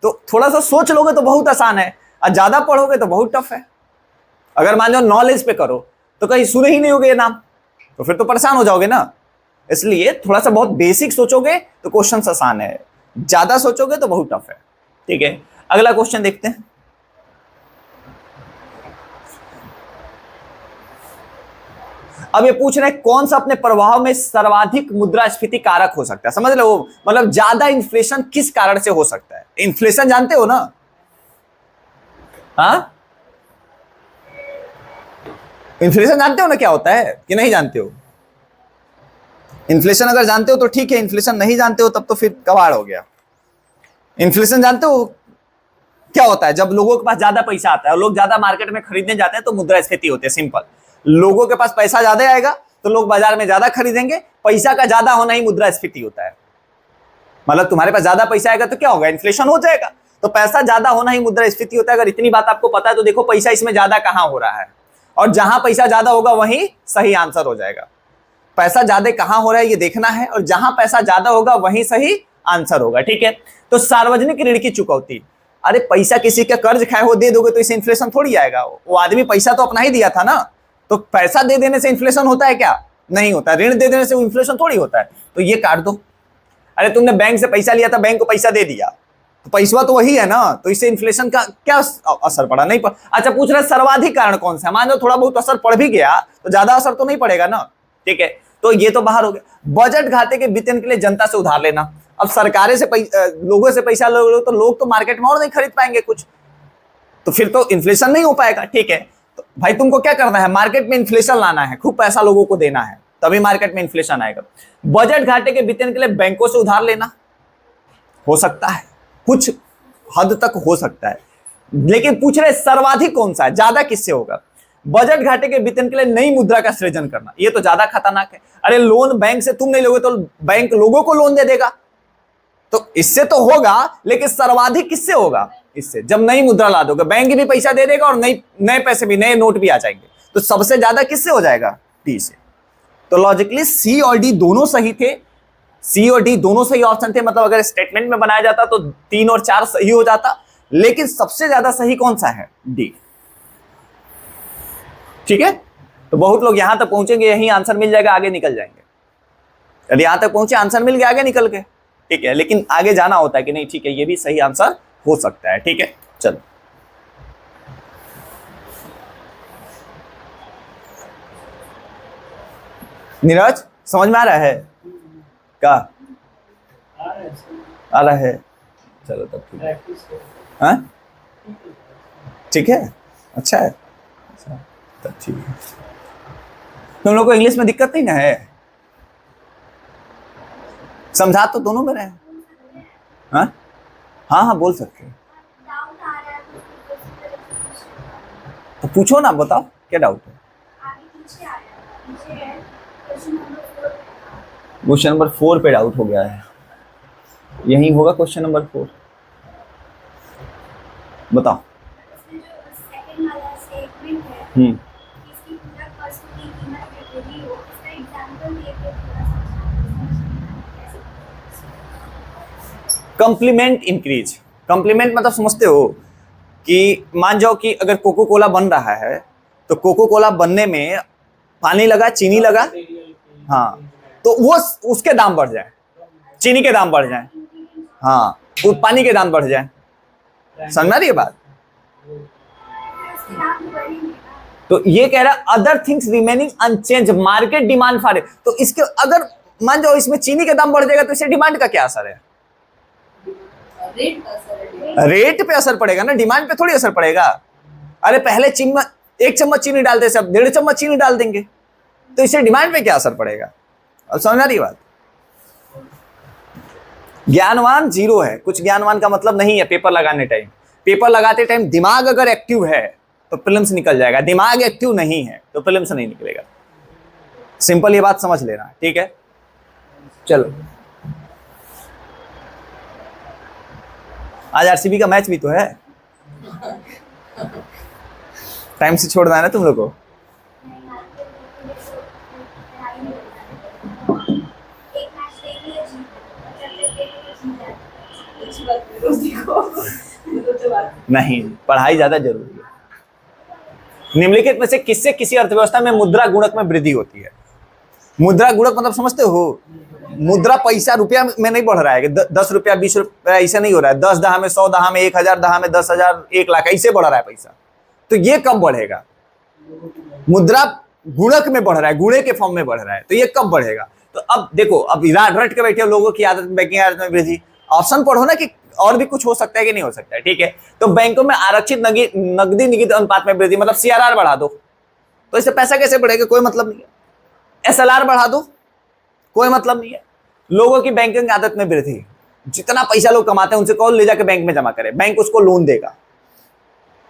तो थोड़ा सा सोच लोगे तो बहुत आसान है, और ज्यादा पढ़ोगे तो बहुत टफ है। अगर मान लो नॉलेज पे करो तो कहीं सुने ही नहीं होगे ये नाम, तो फिर तो परेशान हो जाओगे ना। इसलिए थोड़ा सा बहुत बेसिक सोचोगे तो क्वेश्चन आसान है, ज्यादा सोचोगे तो बहुत टफ है। ठीक है, अगला क्वेश्चन देखते हैं। अब ये पूछ रहे हैं कौन सा अपने प्रभाव में सर्वाधिक मुद्रास्फीति कारक हो सकता है। समझ लो, मतलब ज्यादा इन्फ्लेशन किस कारण से हो सकता है। इन्फ्लेशन जानते हो ना? हाँ, इन्फ्लेशन जानते हो ना क्या होता है कि नहीं जानते हो? इन्फ्लेशन अगर जानते हो तो ठीक है, इन्फ्लेशन नहीं जानते हो तब तो फिर कबाड़ हो गया। इन्फ्लेशन जानते हो क्या होता है? जब लोगों के पास ज्यादा पैसा आता है और लोग ज्यादा मार्केट में खरीदने जाते हैं तो मुद्रास्फीति होती है। सिंपल, लोगों के पास पैसा ज्यादा आएगा तो लोग बाजार में ज्यादा खरीदेंगे, पैसा का ज्यादा होना ही मुद्रास्फीति होता है। मतलब तुम्हारे पास ज्यादा पैसा आएगा तो क्या होगा? इन्फ्लेशन हो जाएगा। तो पैसा ज्यादा होना ही मुद्रास्फीति होता है। अगर इतनी बात आपको पता है तो देखो पैसा इसमें ज्यादा कहां हो रहा है, और जहां पैसा ज्यादा होगा वहीं सही आंसर हो जाएगा। पैसा ज्यादा कहां हो रहा है ये देखना है, और जहां पैसा ज्यादा होगा वहीं सही आंसर होगा। ठीक है, तो सार्वजनिक ऋण की चुकौती। अरे पैसा किसी का कर्ज खाए हो दे दोगे तो इसे इन्फ्लेशन थोड़ी आएगा। वो आदमी पैसा तो अपना ही दिया था ना, तो पैसा दे देने से इन्फ्लेशन होता है क्या? नहीं होता। ऋण दे देने से इन्फ्लेशन थोड़ी होता है, तो ये काट दो। अरे तुमने बैंक से पैसा लिया था, बैंक को पैसा दे दिया, तो पैसा तो वही है ना, तो इससे इन्फ्लेशन का क्या असर पड़ा? नहीं पड़ा। अच्छा, पूछ रहे सर्वाधिक कारण कौन सा है। मान लो थोड़ा बहुत असर पड़ भी गया तो ज्यादा असर तो नहीं पड़ेगा ना। ठीक है, तो ये तो बाहर हो गया। बजट घाटे के वित्तन के लिए जनता से उधार लेना। अब सरकारें से लोगों से पैसा लो तो लोग तो मार्केट में और नहीं खरीद पाएंगे कुछ, तो फिर तो इन्फ्लेशन नहीं हो पाएगा। ठीक है, तो भाई तुमको क्या करना है? मार्केट में इन्फ्लेशन लाना है, खूब पैसा लोगों को देना है, तभी मार्केट में इन्फ्लेशन आएगा। बजट घाटे के वित्तन के लिए बैंकों से उधार लेना हो सकता है, कुछ हद तक हो सकता है, लेकिन पूछ रहे सर्वाधिक कौन सा है, ज्यादा किससे होगा? बजट घाटे के वित्तन के लिए नई मुद्रा का सृजन करना, ये तो ज्यादा खतरनाक है। अरे लोन बैंक से तुम नहीं लोगे तो बैंक लोगों को लोन दे देगा, तो इससे तो होगा, लेकिन सर्वाधिक किससे होगा? इससे, जब नई मुद्रा ला दोगे बैंक भी पैसा दे देगा और नए पैसे भी, नए नोट भी आ जाएंगे, तो सबसे ज्यादा किससे हो जाएगा? डी से। तो लॉजिकली सी और डी दोनों सही थे, सी और डी दोनों सही ऑप्शन थे। मतलब अगर स्टेटमेंट में बनाया जाता तो 3 और 4 सही हो जाता, लेकिन सबसे ज्यादा सही कौन सा है? डी। ठीक है, तो बहुत लोग यहां तक पहुंचेंगे, यही आंसर मिल जाएगा, आगे निकल जाएंगे। यदि यहां तक पहुंचे, आंसर मिल गया, आगे निकल के। ठीक है, लेकिन आगे जाना होता है कि नहीं, ठीक है ये भी सही आंसर हो सकता है। ठीक है, चलो नीरज, समझ में आ रहा है क्या? आ रहा है, चलो तब ठीक है। हाँ ठीक है, अच्छा है, अच्छा तब ठीक है। तुम लोग को इंग्लिश में दिक्कत नहीं ना है? समझा तो दोनों में रहे। हाँ हाँ हाँ, बोल सकते हो, तो पूछो ना, बताओ क्या डाउट है। क्वेश्चन नंबर 4 पे डाउट हो गया है, यही होगा क्वेश्चन नंबर 4, बताओ। Complement increase. कंप्लीमेंट मतलब समझते हो कि मान जाओ कि अगर कोको कोला बन रहा है तो कोको कोला बनने में पानी लगा, चीनी लगा, हाँ, तो वो उसके दाम बढ़ जाए, चीनी के दाम बढ़ जाए, हाँ, वो पानी के दाम बढ़ जाए। समझ रही है बात? तो ये कह रहा है other things remaining unchanged market demand for, तो इसके अगर मान जाओ इसमें चीनी के दाम बढ़ जाएगा तो इससे डिमांड का क्या असर है? रेट पे असर पड़ेगा ना, डिमांड पे थोड़ी असर पड़ेगा। अरे पहले एक चम्मच चीनी डालते थे, अब 1.5 चम्मच चीनी डाल देंगे, तो इससे डिमांड पे क्या असर पड़ेगा? अब समझ आ रही बात? ज्ञानवान जीरो है, कुछ ज्ञानवान का मतलब नहीं है पेपर लगाने टाइम। पेपर लगाते टाइम दिमाग अगर एक्टिव है तो प्रीलिम्स निकल जाएगा, दिमाग एक्टिव नहीं है तो प्रीलिम्स नहीं निकलेगा। सिंपल ये बात समझ लेना, ठीक है? चलो, आज आरसीबी का मैच भी तो है, टाइम से छोड़ना है ना तुम लोग को। नहीं, पढ़ाई ज्यादा जरूरी है। निम्नलिखित में से किससे किसी अर्थव्यवस्था में मुद्रा गुणक में वृद्धि होती है? मुद्रा गुणक मतलब समझते हो? मुद्रा पैसा रुपया में नहीं बढ़ रहा है, 10 रुपया 20 रुपया ऐसे नहीं हो रहा है, 10 दहा में 100 दहा में 1000 दहा में 10,000 1 लाख ऐसे बढ़ रहा है पैसा। तो ये कब बढ़ेगा? मुद्रा गुणक में बढ़ रहा है, गुणे के फॉर्म में बढ़ रहा है, तो ये कब बढ़ेगा? तो अब देखो, अब रट के बैठे लोगों की आदत, बैंकिंग आदत में वृद्धि, ऑप्शन पढ़ो ना कि और भी कुछ हो सकता है कि नहीं हो सकता है, ठीक है? तो बैंकों में आरक्षित नकदी निगत अनुपात में वृद्धि, मतलब सीआरआर बढ़ा दो, तो इससे पैसा कैसे बढ़ेगा? कोई मतलब नहीं है। एसएलआर बढ़ा दो, कोई मतलब नहीं है। लोगों की बैंकिंग आदत में वृद्धि, जितना पैसा लोग कमाते हैं उनसे कौन ले जाके बैंक में जमा करे, बैंक उसको लोन देगा,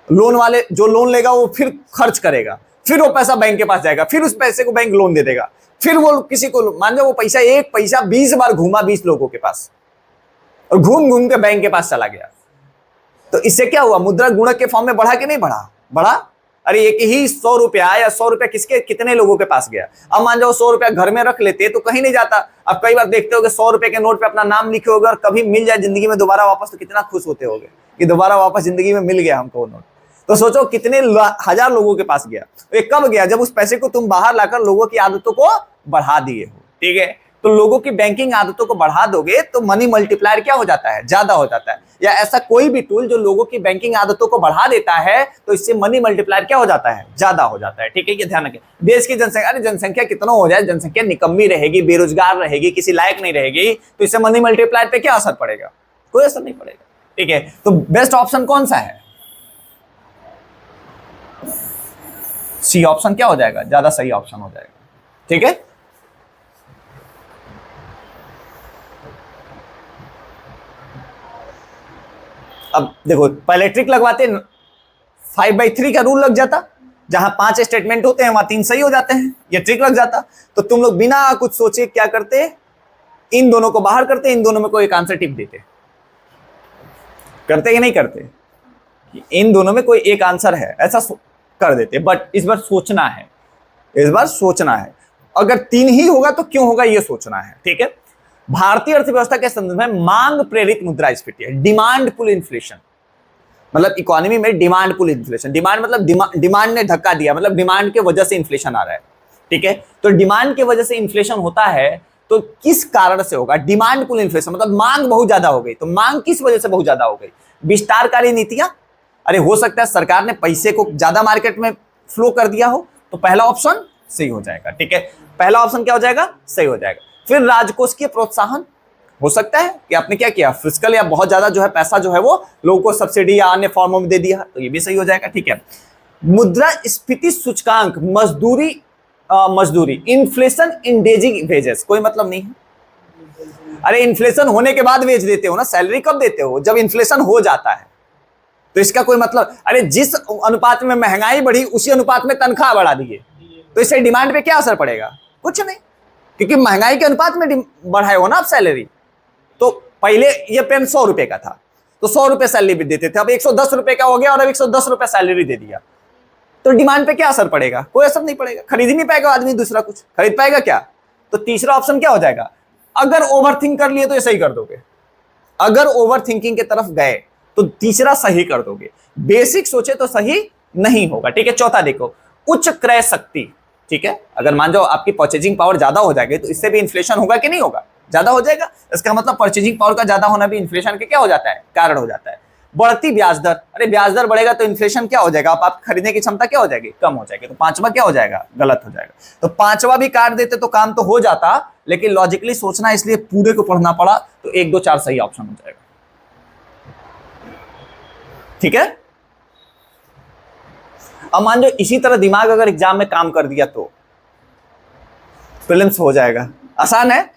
लोन वाले जो लोन लेगा वो फिर खर्च करेगा, फिर वो पैसा बैंक के पास जाएगा, फिर उस पैसे को बैंक लोन दे देगा, फिर वो किसी को, मान लो वो पैसा, एक पैसा 20 बार घूमा 20 लोगों के पास और घूम घूम के बैंक के पास चला गया। तो इससे क्या हुआ? मुद्रा गुणक के फॉर्म में बढ़ा कि नहीं बढ़ा? बढ़ा। अरे एक ही 100 रुपया या 100 रुपया किसके कितने लोगों के पास गया? अब मान जाओ 100 रुपया घर में रख लेते तो कहीं नहीं जाता। अब कई बार देखते होगे 100 रुपए के नोट पे अपना नाम लिखे होगे और कभी मिल जाए जिंदगी में दोबारा वापस तो कितना खुश होते होगे कि दोबारा वापस जिंदगी में मिल गया हमको नोट। तो सोचो कितने हजार लोगों के पास गया। ये कब गया? जब उस पैसे को तुम बाहर लाकर लोगों की आदतों को बढ़ा दिए हो, ठीक है? तो लोगों की बैंकिंग आदतों को बढ़ा दोगे तो मनी मल्टीप्लायर क्या हो जाता है? ज्यादा हो जाता है। या ऐसा कोई भी टूल जो लोगों की बैंकिंग आदतों को बढ़ा देता है तो इससे मनी मल्टीप्लायर क्या हो जाता है? ज्यादा हो जाता है, ठीक है? ये ध्यान रखें। देश की जनसंख्या, अरे जनसंख्या कितना हो जाए, जनसंख्या निकम्मी रहेगी, बेरोजगार रहेगी, किसी लायक नहीं रहेगी, तो इससे मनी मल्टीप्लायर पे क्या असर पड़ेगा? कोई असर नहीं पड़ेगा, ठीक है? तो बेस्ट ऑप्शन कौन सा है? सी ऑप्शन क्या हो जाएगा? ज्यादा सही ऑप्शन हो जाएगा, ठीक है? अब देखो, पहले ट्रिक लगवाते 5/3 का रूल लग जाता, जहां 5 स्टेटमेंट होते हैं वहां 3 सही हो जाते हैं, ये ट्रिक लग जाता। तो तुम लोग बिना कुछ सोचे क्या करते? इन दोनों को बाहर करते, इन दोनों में कोई एक आंसर टिप देते। करते कि नहीं करते? इन दोनों में कोई एक आंसर है ऐसा कर देते। बट इस बार सोचना है, इस बार सोचना है। अगर 3 ही होगा तो क्यों होगा ये सोचना है, ठीक है? भारतीय अर्थव्यवस्था के संदर्भ में मांग प्रेरित मुद्रास्फीति है, डिमांड पुल इन्फ्लेशन। मतलब इकोनॉमी में डिमांड पुल इन्फ्लेशन, डिमांड मतलब डिमांड ने धक्का दिया, मतलब डिमांड के वजह से इन्फ्लेशन आ रहा है, ठीक है? तो डिमांड के वजह से इन्फ्लेशन होता है तो किस कारण से होगा? डिमांड पुल इन्फ्लेशन मतलब मांग बहुत ज्यादा हो गई। तो मांग किस वजह से बहुत ज्यादा हो गई? विस्तारकारी नीतियां। अरे हो सकता है सरकार ने पैसे को ज्यादा मार्केट में फ्लो कर दिया हो, तो पहला ऑप्शन सही हो जाएगा, ठीक है? पहला ऑप्शन क्या हो जाएगा? सही हो जाएगा। फिर राजकोषीय प्रोत्साहन, हो सकता है कि आपने क्या किया, फिस्कल या बहुत ज्यादा जो है पैसा जो है वो लोगों को सब्सिडी या अन्य फॉर्मों में दे दिया, तो ये भी सही हो जाएगा, ठीक है? मुद्रास्फीति सूचकांक, मजदूरी, इन्फ्लेशन इंडेजिंग वेजेस, कोई मतलब नहीं है। अरे इन्फ्लेशन होने के बाद वेज देते हो ना, सैलरी कब देते हो? जब इन्फ्लेशन हो जाता है। तो इसका कोई मतलब, अरे जिस अनुपात में महंगाई बढ़ी उसी अनुपात में तनख्वाह बढ़ा दिए, तो इससे डिमांड पे क्या असर पड़ेगा? कुछ नहीं, क्योंकि महंगाई के अनुपात में बढ़ाए हो ना आप सैलरी। तो पहले ये पेन 100 रुपए का था तो 100 रुपए सैलरी देते थे, अब 110 रुपए का हो गया और अब 110 रुपए सैलरी दे दिया, तो डिमांड पे क्या असर पड़ेगा? कोई असर नहीं पड़ेगा। खरीद ही नहीं पाएगा आदमी, दूसरा कुछ खरीद पाएगा क्या? तो तीसरा ऑप्शन क्या हो जाएगा? अगर ओवर थिंक कर लिए तो ये सही कर दोगे, अगर ओवर थिंकिंग की तरफ गए तो तीसरा सही कर दोगे, बेसिक सोचे तो सही नहीं होगा, ठीक है? चौथा देखो, उच्च क्रय शक्ति, ठीक है? अगर मान जाओ आपकी परचेजिंग पावर ज्यादा हो जाएगी तो इससे भी इन्फ्लेशन होगा कि नहीं होगा? ज्यादा हो जाएगा। इसका मतलब परचेजिंग पावर का ज्यादा होना भी इन्फ्लेशन के क्या हो जाता है? कारण हो जाता है। बढ़ती ब्याज दर, अरे ब्याज दर बढ़ेगा तो इन्फ्लेशन क्या हो जाएगा? आप खरीदने की क्षमता क्या हो जाएगी? कम हो जाएगी। तो पांचवा क्या हो जाएगा? गलत हो जाएगा। तो पांचवा भी काट देते तो काम तो हो जाता, लेकिन लॉजिकली सोचना इसलिए पूरे को पढ़ना पड़ा, तो 1 2 4 सही ऑप्शन हो जाएगा। ठीक है। अब मान लो इसी तरह दिमाग अगर एग्जाम में काम कर दिया तो प्रीलिम्स हो जाएगा। आसान है,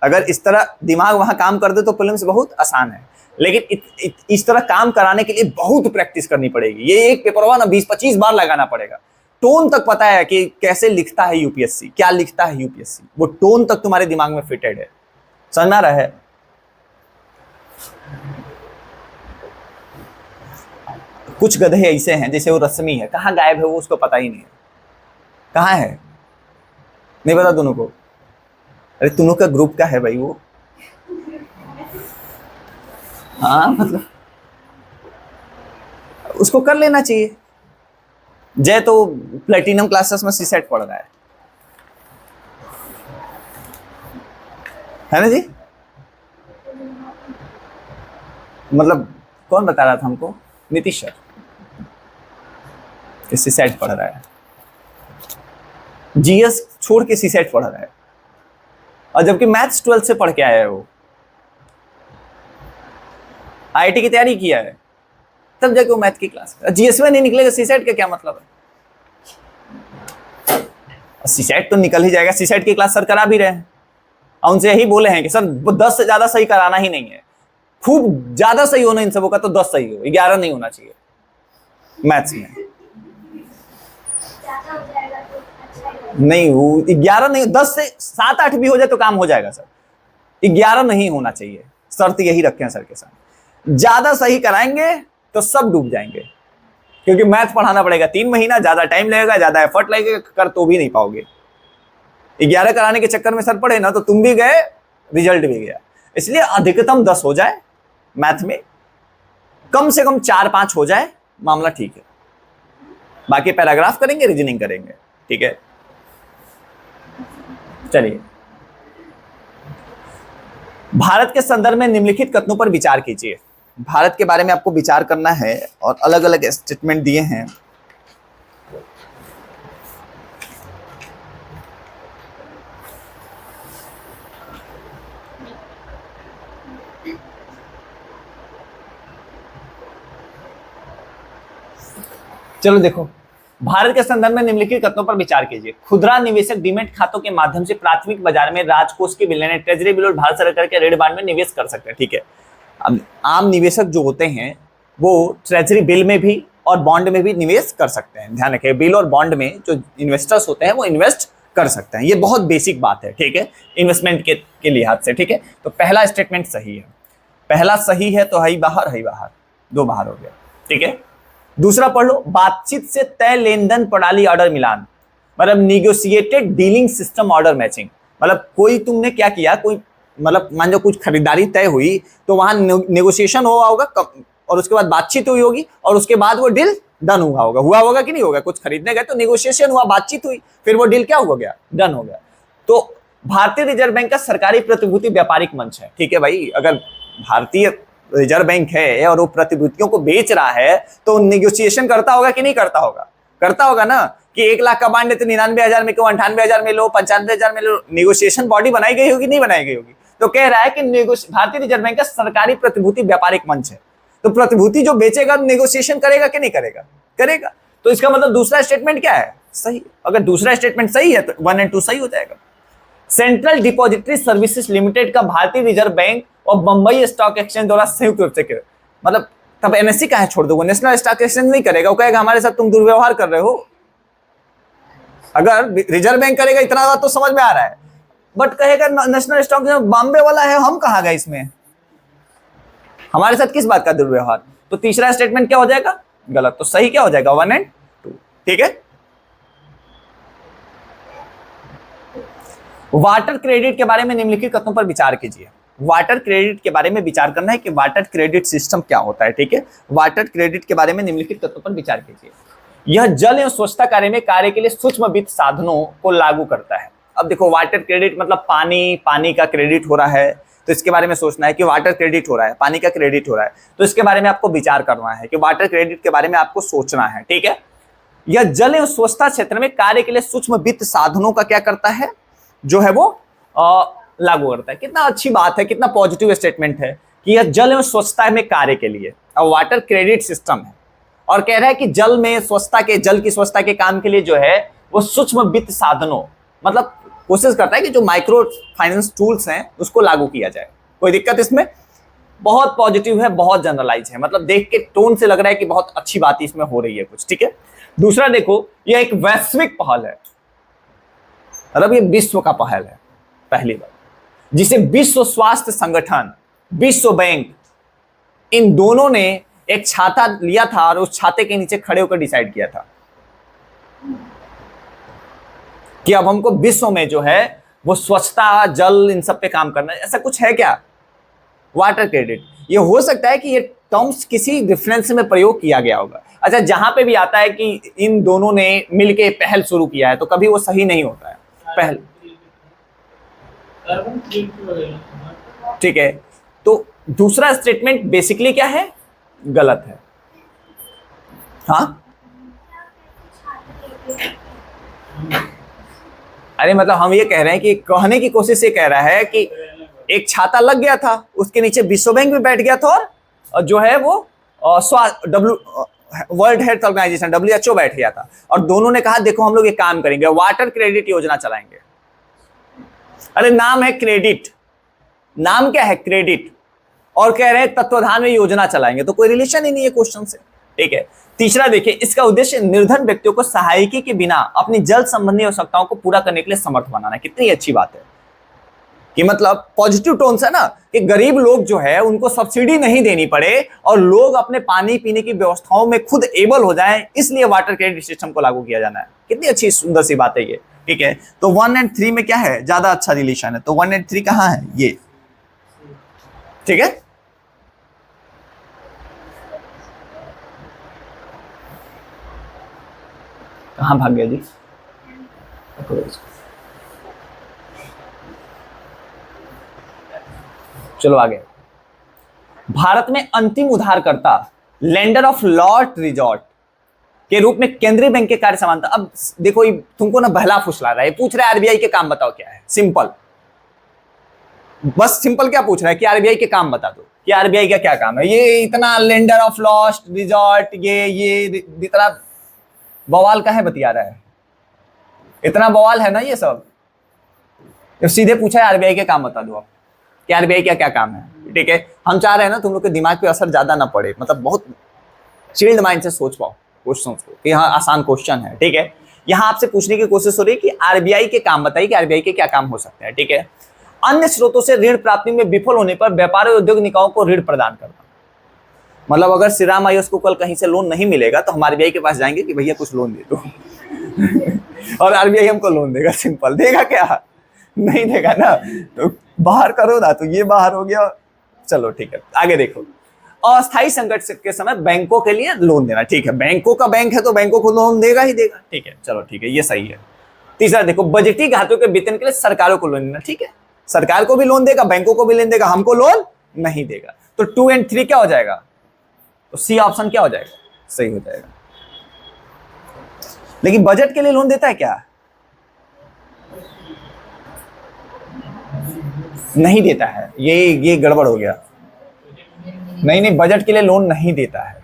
अगर इस तरह दिमाग वहां काम कर दे तो प्रीलिम्स बहुत आसान है। लेकिन इस तरह काम कराने के लिए बहुत प्रैक्टिस करनी पड़ेगी। ये एक पेपर हुआ ना 20-25 बार लगाना पड़ेगा। टोन तक पता है कि कैसे लिखता है यूपीएससी, क्या लिखता है यूपीएससी, वो टोन तक तुम्हारे दिमाग में फिटेड है। समझ में आ रहा है? कुछ गधे ऐसे हैं, जैसे वो रश्मि है, कहाँ गायब है वो, उसको पता ही नहीं है कहाँ है, नहीं पता दोनों को। अरे दोनों का ग्रुप का है भाई वो। हाँ मतलब उसको कर लेना चाहिए। जय तो प्लेटिनम क्लासेस में सीसेट पढ़ रहा है ना जी? मतलब कौन बता रहा था हमको? नीतीश सर सीसेट पढ़ रहा है, जीएस छोड़ के सीसेट पढ़ रहा है, और जबकि मैथ्स 12th से पढ़ के आया है वो, आईआईटी की तैयारी किया है, तब जाके वो मैथ की क्लास। जीएस में नहीं निकलेगा सीसेट का क्या मतलब है? सीसेट तो निकल ही जाएगा, सीसेट की क्लास सर करा भी रहे हैं, और उनसे यही बोले हैं कि सर 10 से ज्यादा सही कराना ही नहीं है, खूब ज्यादा सही होना इन सबों का तो 10 सही हो, 11 नहीं होना चाहिए मैथ्स में। नहीं वो 11 नहीं, 10 से 7-8 भी हो जाए तो काम हो जाएगा सर, 11 नहीं होना चाहिए, शर्त यही रखे हैं सर के साथ। ज्यादा सही कराएंगे तो सब डूब जाएंगे, क्योंकि मैथ पढ़ाना पड़ेगा 3 महीना, ज्यादा टाइम लगेगा, ज्यादा एफर्ट लगेगा, कर तो भी नहीं पाओगे। 11 कराने के चक्कर में सर पड़े ना तो तुम भी गए, रिजल्ट भी गया। इसलिए अधिकतम 10 हो जाए मैथ में, कम से कम 4-5 हो जाए, मामला ठीक है। बाकी पैराग्राफ करेंगे, रीजनिंग करेंगे, ठीक है। चलिए, भारत के संदर्भ में निम्नलिखित कथनों पर विचार कीजिए। भारत के बारे में आपको विचार करना है और अलग अलग स्टेटमेंट दिए हैं। चलो देखो, भारत के संदर्भ में निम्नलिखित कथनों पर विचार कीजिए। खुदरा निवेशक डीमैट खातों के माध्यम से प्राथमिक बाजार में राजकोष के विलय, ट्रेजरी बिल और भारत सरकार के रेड बांड में निवेश कर सकते हैं, ठीक है। अब आम निवेशक जो होते हैं वो ट्रेजरी बिल में भी और बॉन्ड में भी निवेश कर सकते हैं। ध्यान रखें, बिल और बॉन्ड में जो इन्वेस्टर्स होते हैं वो इन्वेस्ट कर सकते हैं। ये बहुत बेसिक बात है, ठीक है, इन्वेस्टमेंट के लिहाज से, ठीक है। तो पहला स्टेटमेंट सही है, पहला सही है, तो हई बाहर 2 बाहर हो गया, ठीक है। दूसरा पढ़ लो, बातचीत से तय लेन देन प्रणाली ऑर्डर मिलान, मतलब negotiated dealing system order matching. मतलब कोई तुमने क्या किया, कोई मतलब मान लो कुछ खरीदारी तय हुई तो वहां नेगोशिएशन हुआ होगा और उसके बाद बातचीत हुई होगी और उसके बाद वो डील डन हुआ होगा कि नहीं होगा। कुछ खरीदने गए तो नेगोशिएशन हुआ, बातचीत हुई, फिर वो डील क्या हो गया, डन हो गया। तो भारतीय रिजर्व बैंक का सरकारी प्रतिभूति व्यापारिक मंच है, ठीक है भाई। अगर भारतीय रिजर्व बैंक है और वो प्रतिभूतियों को बेच रहा है तो नेगोशिएशन करता होगा कि नहीं करता होगा? करता होगा ना, कि 1 लाख का बांड है तो 99,000 में क्यों, 98,000 में लो, 95,000 में लो। नेगोशिएशन बॉडी बनाई गई होगी, नहीं बनाई गई होगी। तो कह रहा है कि भारतीय रिजर्व बैंक का सरकारी प्रतिभूति व्यापारिक मंच है, तो प्रतिभूति जो बेचेगा नेगोशिएशन करेगा कि नहीं करेगा? करेगा। तो इसका मतलब दूसरा स्टेटमेंट क्या है, सही। अगर दूसरा स्टेटमेंट सही है तो 1 और 2 सही हो जाएगा। सेंट्रल डिपॉजिटरी सर्विसेज लिमिटेड का भारतीय रिजर्व बैंक और बंबई स्टॉक एक्सचेंज द्वारा संयुक्त रूप से, मतलब तब एनएससी का है छोड़ दोगे, नेशनल स्टॉक एक्सचेंज नहीं करेगा, वो कहेगा हमारे साथ तुम दुर्व्यवहार कर रहे हो। अगर रिजर्व बैंक करेगा इतना बात तो समझ में आ रहा है, बट कहेगा नेशनल स्टॉक बॉम्बे वाला है, हम कहां गए इसमें, हमारे साथ किस बात का दुर्व्यवहार। तो तीसरा स्टेटमेंट क्या हो जाएगा, गलत। तो सही क्या हो जाएगा, 1 और 2, ठीक है। वाटर क्रेडिट के बारे में निम्नलिखित कथनों पर विचार कीजिए। वाटर क्रेडिट के बारे में विचार करना है कि वाटर क्रेडिट सिस्टम क्या होता है, ठीक है। वाटर क्रेडिट के बारे में निम्नलिखित तत्वों पर विचार कीजिए। यह जल एवं स्वच्छता कार्य के लिए सूक्ष्म वित्त साधनों को लागू करता है। अब देखो, वाटर क्रेडिट मतलब पानी का क्रेडिट हो रहा है, तो इसके बारे में सोचना है कि वाटर क्रेडिट हो रहा है, पानी का क्रेडिट हो रहा है, तो इसके बारे में आपको विचार करना है कि वाटर क्रेडिट के बारे में आपको सोचना है, ठीक है। यह जल एवं स्वच्छता क्षेत्र में कार्य के लिए सूक्ष्म वित्त साधनों का क्या करता है, जो है वो लागू करता है। कितना अच्छी बात है, कितना पॉजिटिव स्टेटमेंट है कि यह जल एवं स्वच्छता में कार्य के लिए। वाटर क्रेडिट सिस्टम है और कह रहा है कि जल की स्वच्छता के काम के लिए जो है वो सूक्ष्म वित्त साधनों, मतलब कोशिश करता है कि जो माइक्रो फाइनेंस टूल्स हैं उसको लागू किया जाए। कोई दिक्कत इसमें? बहुत पॉजिटिव है, बहुत जनरलाइज है, मतलब देख के टोन से लग रहा है कि बहुत अच्छी बात इसमें हो रही है कुछ। ठीक है, दूसरा देखो, यह एक वैश्विक पहल है, मतलब ये विश्व का पहल है पहली बार, जिसे विश्व स्वास्थ्य संगठन, विश्व बैंक, इन दोनों ने एक छाता लिया था और उस छाते के नीचे खड़े होकर डिसाइड किया था कि अब हमको विश्व में जो है वो स्वच्छता, जल, इन सब पे काम करना है। ऐसा कुछ है क्या? वाटर क्रेडिट, ये हो सकता है कि ये टर्म्स किसी रेफरेंस में प्रयोग किया गया होगा। अच्छा, जहां पे भी आता है कि इन दोनों ने मिलके पहल शुरू किया है तो कभी वो सही नहीं होता है पहल। ठीक है, तो दूसरा स्टेटमेंट बेसिकली क्या है? गलत है। हाँ, अरे मतलब हम ये कह रहे हैं कि कहने की कोशिश ये कह रहा है कि एक छाता लग गया था, उसके नीचे विश्व बैंक भी बैठ गया था और जो है वो वर्ल्ड हेल्थ ऑर्गेनाइजेशन WHO बैठ गया था और दोनों ने कहा देखो हम लोग ये काम करेंगे, वाटर क्रेडिट योजना चलाएंगे। अरे नाम है क्रेडिट, नाम क्या है? क्रेडिट, और कह रहे हैं तत्वाधान में योजना चलाएंगे, तो कोई रिलेशन ही नहीं है क्वेश्चन से। ठीक है, तीसरा देखिए, इसका उद्देश्य निर्धन व्यक्तियों को सहायकी के बिना अपनी जल संबंधी आवश्यकताओं को पूरा करने के लिए समर्थ बनाना। कितनी अच्छी बात है कि मतलब पॉजिटिव टोन्स है ना, कि गरीब लोग जो है उनको सब्सिडी नहीं देनी पड़े और लोग अपने पानी पीने की व्यवस्थाओं में खुद एबल हो जाएं, इसलिए वाटर क्रेडिट सिस्टम को लागू किया जाना है। कितनी अच्छी सुंदर सी बात है ये। ठीक है, तो 1 और 3 में क्या है? ज्यादा अच्छा रिलेशन है, तो 1 और 3 कहां है? ये। ठीक है, कहां भाग गया जी? चलो आगे। भारत में अंतिम उधारकर्ता, लेंडर ऑफ लॉस्ट रिजॉर्ट के रूप में केंद्रीय बैंक के कार्य समानता। अब देखो ये तुमको ना बहला फुसला रहा है, पूछ रहा है आरबीआई के काम बताओ क्या है। सिंपल, बस सिंपल क्या पूछ रहा है कि आरबीआई के काम बता दो कि आरबीआई का क्या काम है। ये इतना लेंडर ऑफ लॉस्ट रिजॉर्ट, ये इतना बवाल का है बतिया रहा है, इतना बवाल है ना ये सब। तो सीधे पूछा है आरबीआई के काम बता दो आप कि आरबीआई का क्या काम है। ठीक है, हम चाह रहे हैं ना तुम लोग के दिमाग पे असर ज्यादा ना पड़े, मतलब बहुत चिल्ड माइंड से सोच पाओ क्वेश्चन को कि हाँ आसान क्वेश्चन है। ठीक है, यहाँ आपसे पूछने की कोशिश हो रही है कि आरबीआई के काम बताइए कि आरबीआई के क्या काम हो सकते हैं। ठीक है, अन्य स्रोतों से ऋण प्राप्ति में विफल होने पर व्यापार और उद्योग निकायों को ऋण प्रदान करना। मतलब अगर श्रीराम आयुष को कल कहीं से लोन नहीं मिलेगा तो हम आरबीआई के पास जाएंगे कि भैया कुछ लोन दे दो और आरबीआई हमको लोन देगा। सिंपल, देगा क्या? नहीं देगा ना, तो बाहर करो ना, तो ये बाहर हो गया। चलो ठीक है, आगे देखो। अस्थायी संकट के समय बैंकों के लिए लोन देना। ठीक है, बैंकों का बैंक है तो बैंकों को लोन देगा ही देगा। ठीक है, चलो ठीक है, ये सही है। तीसरा देखो, बजटीय घातों के वेतन के लिए सरकारों को लोन देना। ठीक है, सरकार को भी लोन देगा, बैंकों को भी लोन देगा, हमको लोन नहीं देगा। तो 2 और 3 क्या हो जाएगा? तो सी ऑप्शन क्या हो जाएगा? सही हो जाएगा। लेकिन बजट के लिए लोन देता है क्या? नहीं देता है, ये गड़बड़ हो गया। नहीं, बजट के लिए लोन नहीं देता है,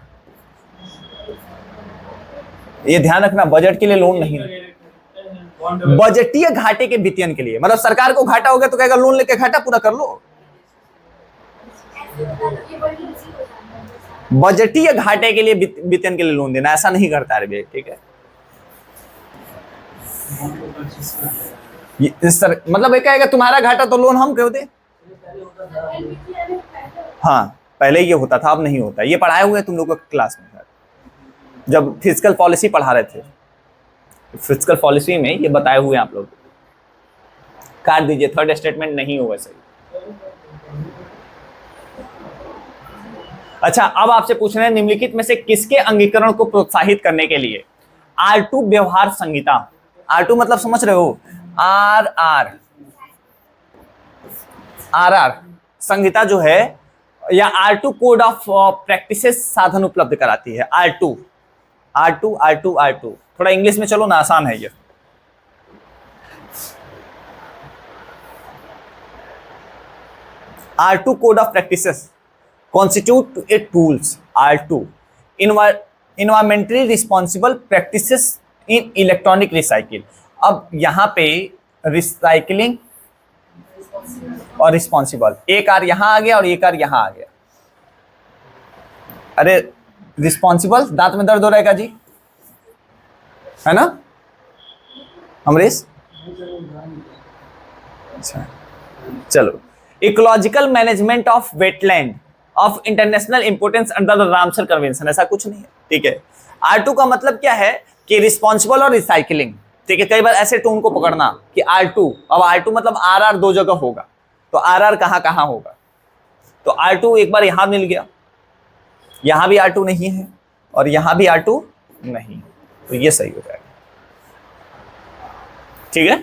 ये ध्यान रखना, बजट के लिए लोन नहीं। बजटीय घाटे के वित्तीयन के लिए, मतलब सरकार को घाटा हो गया तो कहेगा लोन लेके घाटा पूरा कर लो। बजटीय घाटे के लिए वित्तीयन के लिए लोन देना, ऐसा नहीं करता है। ठीक है, सर मतलब एक कहेगा तुम्हारा घाटा तो लोन हम क्यों दे। हाँ, पहले ये होता था, अब नहीं होता। ये पढ़ाए हुए तुम लोगों के क्लास में जब फिजिकल पॉलिसी पढ़ा रहे थे, फिजिकल पॉलिसी में ये बताए हुए आप लोग। काट दीजिए, थर्ड स्टेटमेंट नहीं होगा सही। अच्छा, अब आपसे पूछ रहे हैं निम्नलिखित में से किसके अंगीकरण को प्रोत्साहित करने के लिए R2 व्यवहार संहिता, R2 मतलब समझ रहे हो, RR संहिता जो है, या R2 कोड ऑफ प्रैक्टिसेस साधन उपलब्ध कराती है। R2 थोड़ा इंग्लिश में चलो ना, आसान है ये। R2 code of practices constitute a tools R2 environmentally responsible practices in electronic recycle. अब यहाँ पे रिसाइकलिंग और रिस्पॉन्सिबल, एक आर यहाँ आ गया और एक आर यहाँ आ गया। अरे रिस्पॉन्सिबल, दांत में दर्द हो रहेगा जी, है ना अमरीश? अच्छा चलो, ecological management of wetland of international importance under the Ramsar convention, ऐसा कुछ नहीं है, ठीक है। R2 का मतलब क्या है कि रिस्पॉन्सिबल और रिसाइकलिंग, ठीक है। कई बार ऐसे टोन को पकड़ना कि R2, अब R2 मतलब RR दो जगह होगा, तो RR कहां कहां होगा, तो R2 एक बार यहां मिल गया, यहां भी R2 नहीं है और यहां भी R2 नहीं, तो ये सही हो जाएगा, ठीक है,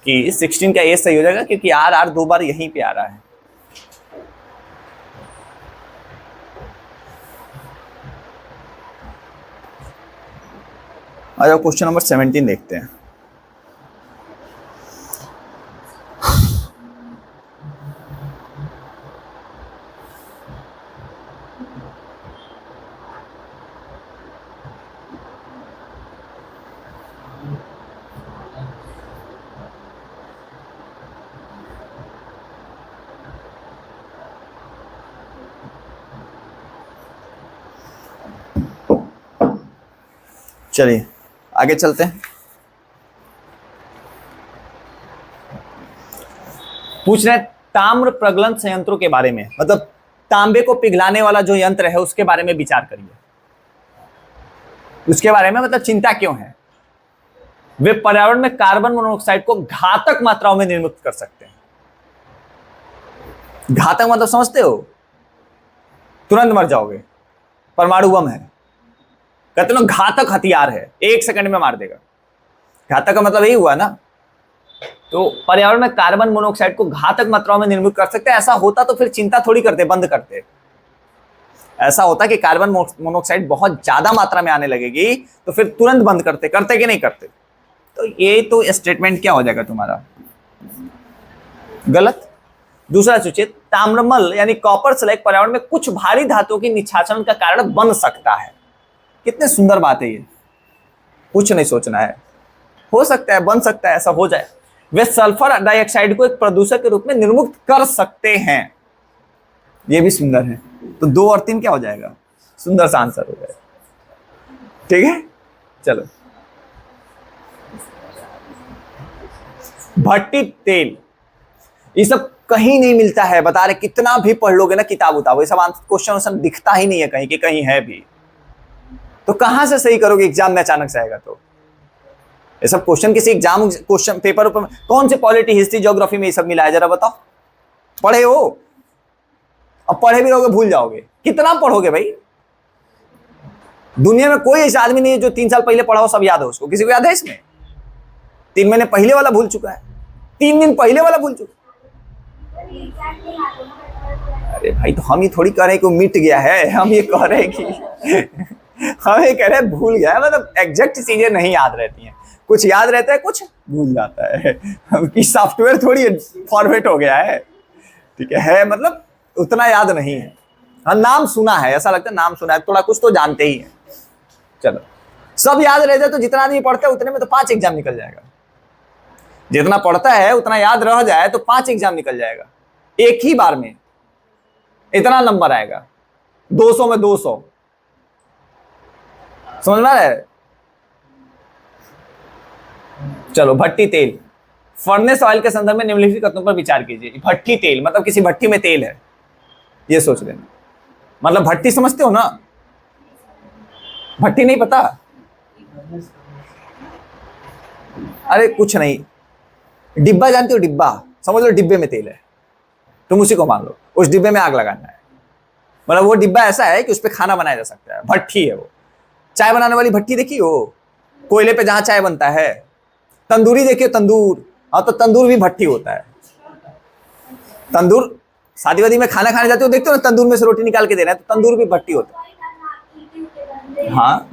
कि 16 का ए सही हो जाएगा क्योंकि RR दो बार यहीं पे आ रहा है। आ जाओ क्वेश्चन नंबर 17 देखते हैं। चलिए आगे चलते हैं। पूछ रहे हैं ताम्र प्रगलन संयंत्रों के बारे में, मतलब तांबे को पिघलाने वाला जो यंत्र है उसके बारे में विचार करिए, उसके बारे में मतलब चिंता क्यों है। वे पर्यावरण में कार्बन मोनोऑक्साइड को घातक मात्राओं में निर्मित कर सकते हैं। घातक मतलब समझते हो, तुरंत मर जाओगे, परमाणु बम है, कहते ना घातक हथियार है, 1 सेकंड में मार देगा। घातक का मतलब यही हुआ ना, तो पर्यावरण में कार्बन मोनोऑक्साइड को घातक मात्राओं में निर्मित कर सकते हैं। ऐसा होता तो फिर चिंता थोड़ी करते, बंद करते। ऐसा होता कि कार्बन मोनोऑक्साइड बहुत ज्यादा मात्रा में आने लगेगी तो फिर तुरंत बंद करते, करते कि नहीं करते। तो ये तो स्टेटमेंट क्या हो जाएगा तुम्हारा, गलत। दूसरा सोचिए, ताम्रमल यानी कॉपर स्लैग पर्यावरण में कुछ भारी धातुओं की निष्कासन का कारण बन सकता है। कितने सुंदर बात है ये, कुछ नहीं सोचना है, हो सकता है, बन सकता है, ऐसा हो जाए। वे सल्फर डाइऑक्साइड को एक प्रदूषक के रूप में निर्मुक्त कर सकते हैं, ये भी सुंदर है। तो 2 और 3 क्या हो जाएगा, सुंदर सा आंसर हो जाएगा, ठीक है। चलो, भट्टी तेल, ये सब कहीं नहीं मिलता है, बता रहे, कितना भी पढ़ लोगे ना किताब उताब, ये सब क्वेश्चन दिखता ही नहीं है कहीं कि कहीं है भी, तो कहां से सही करोगे एग्जाम में अचानक से आएगा। तो ये सब क्वेश्चन किसी एग्जाम क्वेश्चन पेपर ऊपर कौन से पॉलिटी हिस्ट्री ज्योग्राफी में ये सब मिला है, जरा बताओ। पढ़े हो, अब पढ़े भी रहोगे भूल जाओगे, कितना पढ़ोगे भाई। दुनिया में कोई ऐसा आदमी नहीं है जो 3 साल पहले पढ़ा हो सब याद हो उसको, किसी को याद है इसमें? 3 महीने पहले वाला भूल चुका है, 3 दिन पहले वाला भूल चुका। अरे भाई, तो हम ही थोड़ी कह रहे हैं कि मिट गया है, हम ये कह रहे हैं कि हम ये कह रहे हैं भूल गया है, मतलब एग्जैक्ट चीजें नहीं याद रहती हैं, कुछ याद रहता है कुछ भूल जाता है। कि सॉफ्टवेयर थोड़ी फॉर्मेट हो गया है, ठीक है, मतलब उतना याद नहीं है। हाँ, नाम सुना है, ऐसा लगता है नाम सुना है, थोड़ा कुछ तो जानते ही है। चलो, सब याद रह जाए तो जितना आदमी पढ़ता है उतने में तो 5 एग्जाम निकल जाएगा। जितना पढ़ता है उतना याद रह जाए तो 5 एग्जाम निकल जाएगा एक ही बार में, इतना नंबर आएगा, 200 में 200, समझ में आ रहा है। चलो, भट्टी तेल, फर्नेस ऑयल के संदर्भ में निम्नलिखित कथनों पर विचार कीजिए। भट्टी तेल मतलब किसी भट्टी में तेल है, ये सोच लेना। मतलब भट्टी समझते हो ना, भट्टी नहीं पता? अरे कुछ नहीं, डिब्बा जानते हो, डिब्बा समझ लो, डिब्बे में तेल है, तुम उसी को मान लो, उस डिब्बे में आग लगाना है। मतलब वो डिब्बा ऐसा है कि उस पर खाना बनाया जा सकता है, भट्टी है वो। चाय बनाने वाली भट्टी देखी हो, कोयले पे जहां चाय बनता है। तंदूरी देखिए, तंदूर, हाँ तो तंदूर भी भट्टी होता है। तंदूर, शादी वादी में खाना खाने जाते हो, देखते हो ना, तंदूर में से रोटी निकाल के दे रहे हैं, तो तंदूर भी भट्टी होता है। हाँ,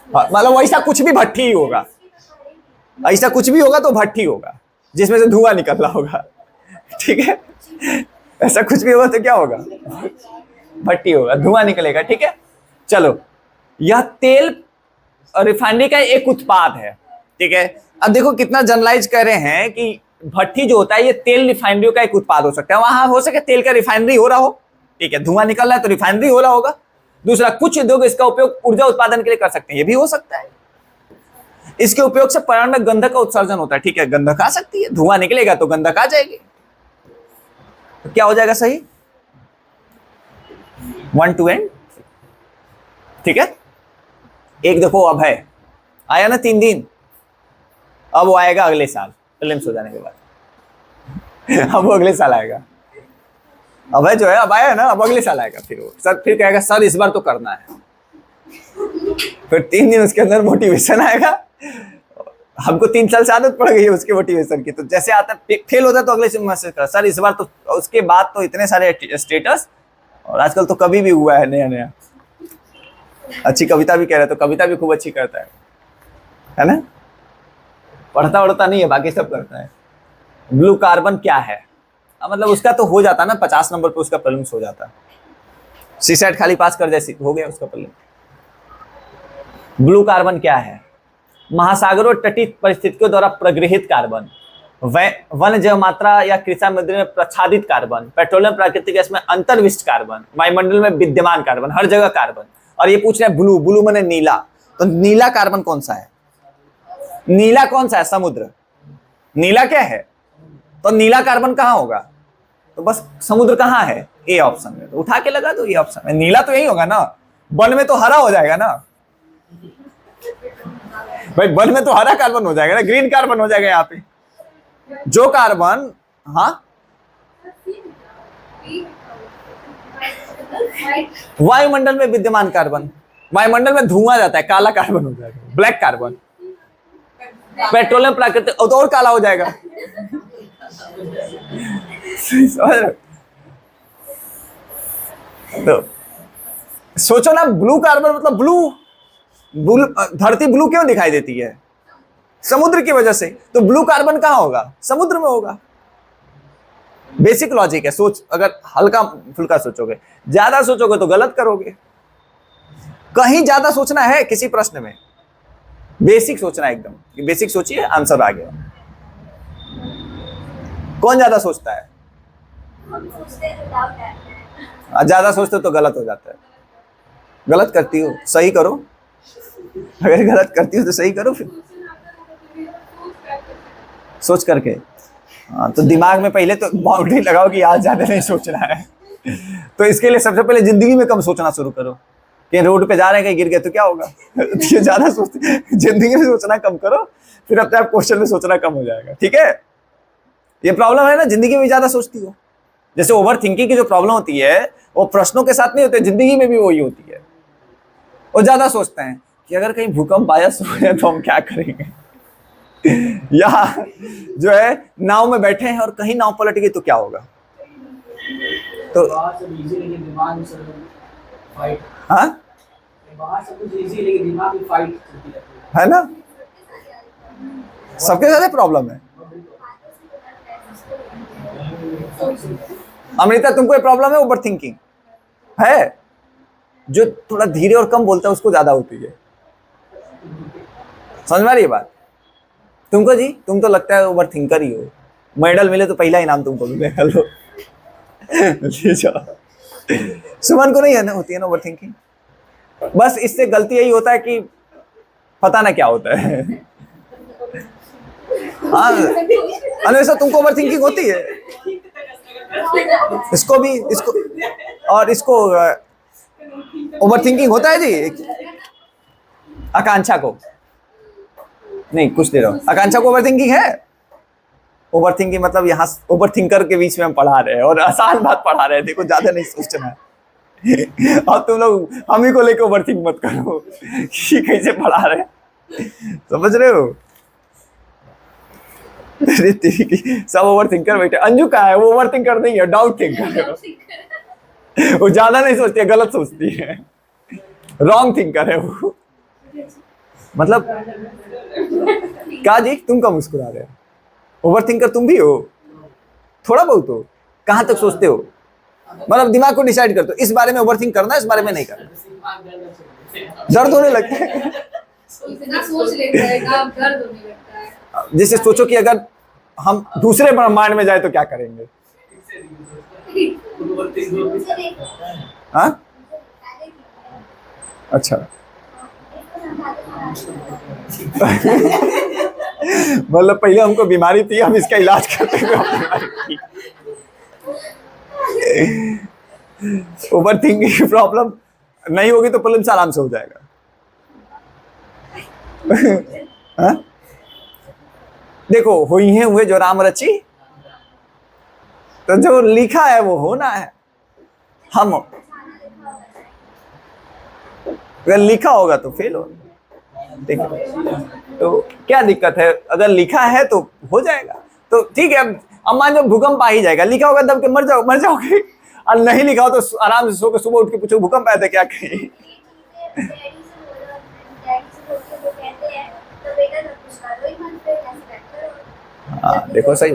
मतलब वैसा कुछ भी भट्टी ही होगा, ऐसा कुछ भी होगा तो भट्टी होगा, जिसमें से धुआं निकल रहा होगा, ठीक है। ऐसा कुछ भी होगा तो क्या होगा, भट्टी होगा, धुआं निकलेगा, ठीक है। चलो, यह तेल रिफाइनरी का एक उत्पाद है, ठीक है। अब देखो कितना जनरलाइज कर रहे हैं कि भट्ठी जो होता है ये तेल रिफाइनरी का एक उत्पाद हो सकता है। वहां हो सके तेल का रिफाइनरी हो रहा हो, ठीक है, धुआं निकल रहा है तो रिफाइनरी हो रहा होगा। दूसरा, कुछ उद्योग इसका उपयोग ऊर्जा उत्पादन के लिए कर सकते हैं, ये भी हो सकता है। इसके उपयोग से पर्यावरण में गंधक का उत्सर्जन होता है, ठीक है, गंधक आ सकती है, धुआं निकलेगा तो गंधक आ जाएगी। तो क्या हो जाएगा सही? 1 2 एंड, ठीक है। एक देखो अब है, आया ना 3 दिन, अब वो आएगा अगले साल प्रीलिम्स हो जाने के बाद। अब वो अगले साल आएगा। अब है जो है, अब आया ना, अब अगले साल आएगा। फिर वो सर फिर कहेगा सर इस बार तो करना है। फिर 3 दिन उसके अंदर मोटिवेशन आएगा। हमको 3 साल से आदत पड़ गई है उसके मोटिवेशन की, तो जैसे आता फेल होता है तो अगले से मैसेज कर सर इस बार तो। उसके बाद तो इतने सारे स्टेटस, और आजकल तो कभी भी हुआ है नया नया। अच्छी कविता भी कह रहे हैं, तो कविता भी खूब अच्छी करता है ना। पढ़ता वढ़ता नहीं है, बाकी सब करता है। ब्लू कार्बन क्या है? मतलब उसका तो हो जाता ना 50 नंबर पे, उसका प्रीलिम्स हो जाता। सीसेट खाली पास कर जैसी हो गया उसका प्रीलिम्स। ब्लू कार्बन क्या है? महासागरों और तटीय परिस्थितियों द्वारा प्रगृहित कार्बन, वन जैव मात्रा या कृषि मृदा में प्रच्छादित कार्बन, पेट्रोलियम प्राकृतिक गैस में अंतर्विष्ट कार्बन, वायुमंडल में विद्यमान कार्बन, हर जगह कार्बन। और ये पूछ रहे हैं ब्लू, ब्लू माने नीला, तो नीला कार्बन कौन सा है? नीला कौन सा है? समुद्र। नीला क्या है? तो नीला कार्बन कहां होगा? तो बस समुद्र कहां है? ए ऑप्शन में, तो उठा के लगा दो ये ऑप्शन में। नीला तो यही होगा ना, वन में तो हरा हो जाएगा ना भाई, वन में तो हरा कार्बन हो जाएगा ना, ग्रीन कार्बन हो जाएगा यहाँ पे जो कार्बन। हाँ, वायुमंडल में विद्यमान कार्बन, वायुमंडल में धुआं जाता है, काला कार्बन हो जाएगा, ब्लैक कार्बन। पेट्रोलियम प्राकृतिक तो और काला हो जाएगा। तो सोचो ना, ब्लू कार्बन मतलब ब्लू, धरती ब्लू क्यों दिखाई देती है? समुद्र की वजह से। तो ब्लू कार्बन कहां होगा? समुद्र में होगा। बेसिक लॉजिक है। सोच, अगर हल्का फुल्का सोचोगे, ज्यादा सोचोगे तो गलत करोगे। कहीं ज्यादा सोचना है किसी प्रश्न में, बेसिक सोचना है एकदम। बेसिक सोचिए, आंसर आ गया। कौन ज्यादा सोचता है? ज्यादा सोचते तो गलत हो जाता है। गलत करती हो, सही करो। अगर गलत करती हो तो सही करो फिर, सोच करके। हाँ, तो दिमाग में पहले तो बाउंड्री लगाओ कि आज ज्यादा नहीं सोचना है। तो इसके लिए सबसे पहले जिंदगी में कम सोचना शुरू करो। कि रोड पे जा रहे हैं, कहीं गिर गए तो क्या होगा? ये ज्यादा सोचते, जिंदगी में सोचना कम करो, फिर अपने आप क्वेश्चन में सोचना कम हो जाएगा। ठीक है, ये प्रॉब्लम है ना, जिंदगी में ज्यादा सोचती हो। जैसे ओवर थिंकिंग की जो प्रॉब्लम होती है वो प्रश्नों के साथ नहीं होती, जिंदगी में भी वही होती है। वो ज्यादा सोचते हैं कि अगर कहीं भूकंप आया तो हम क्या करेंगे। या जो है नाव में बैठे हैं और कहीं नाव पलट गई तो क्या होगा। तो हाँ, है ना, सबके साथ प्रॉब्लम है। अमृता, तुमको ये प्रॉब्लम है ओवर थिंकिंग है? जो थोड़ा धीरे और कम बोलता है उसको ज्यादा होती है। समझ में आ रही है बात? तुमको जी, तुम तो लगता है ओवर थिंकर ही हो। मेडल मिले तो पहला इनाम तुमको मिलेगा। लो सुमन को नहीं है ना, होती है ना ओवर थिंकिंग। बस इससे गलती यही होता है कि पता ना क्या होता है। हाँ, अनवेशा तुमको ओवर थिंकिंग होती है? इसको भी, इसको और इसको ओवर थिंकिंग होता है जी। आकांक्षा को नहीं, कुछ दे रहा हूं। आकांक्षा को ओवर थिंकिंग है? ओवर थिंकिंग मतलब यहाँ ओवर थिंकर के बीच में हम पढ़ा रहे हैं और आसान बात पढ़ा रहे हैं। देखो, ज्यादा नहीं सोचना है। अब तुम लोग हम ही को लेकर ओवर थिंक मत करो कि कैसे पढ़ा रहे हैं। समझ रहे हो? सब ओवर थिंकर बैठे। अंजू का है, वो ओवर थिंकर नहीं है, डाउट थिंकर है। वो ज्यादा नहीं सोचती है, गलत सोचती है, रॉन्ग थिंकर है वो। मतलब क्या जी, तुम क्या मुस्कुरा रहे हो? ओवर थिंकर तुम भी हो, थोड़ा बहुत हो। कहां तक सोचते हो? मतलब दिमाग को डिसाइड कर दो, इस बारे में ओवरथिंक करना है, इस बारे में नहीं करना। दर्द होने लगता है, इतना सोच लेता है कि आप दर्द होने लगता है। जैसे सोचो कि अगर हम दूसरे ब्रह्मांड में जाए तो क्या करेंगे? हाँ, अच्छा। मतलब पहले हमको बीमारी थी, हम इसका इलाज करते हुए ओवर थिंकिंग की प्रॉब्लम नहीं होगी तो प्रॉब्लम आराम से हो जाएगा। हाँ? देखो, हुई हैं हुए जो राम रची, तो जो लिखा है वो होना है। हम अगर लिखा होगा तो फेल होगा, ठीक है? तो क्या दिक्कत है, अगर लिखा है तो हो जाएगा। तो ठीक है, अब मान लो भूकंप आ ही जाएगा, लिखा होगा दब के मर जाओगे, और नहीं लिखा हो तो आराम से सो के सुबह उठ के पूछो भूकंप आया था क्या? कहीं हाँ, देखो सही।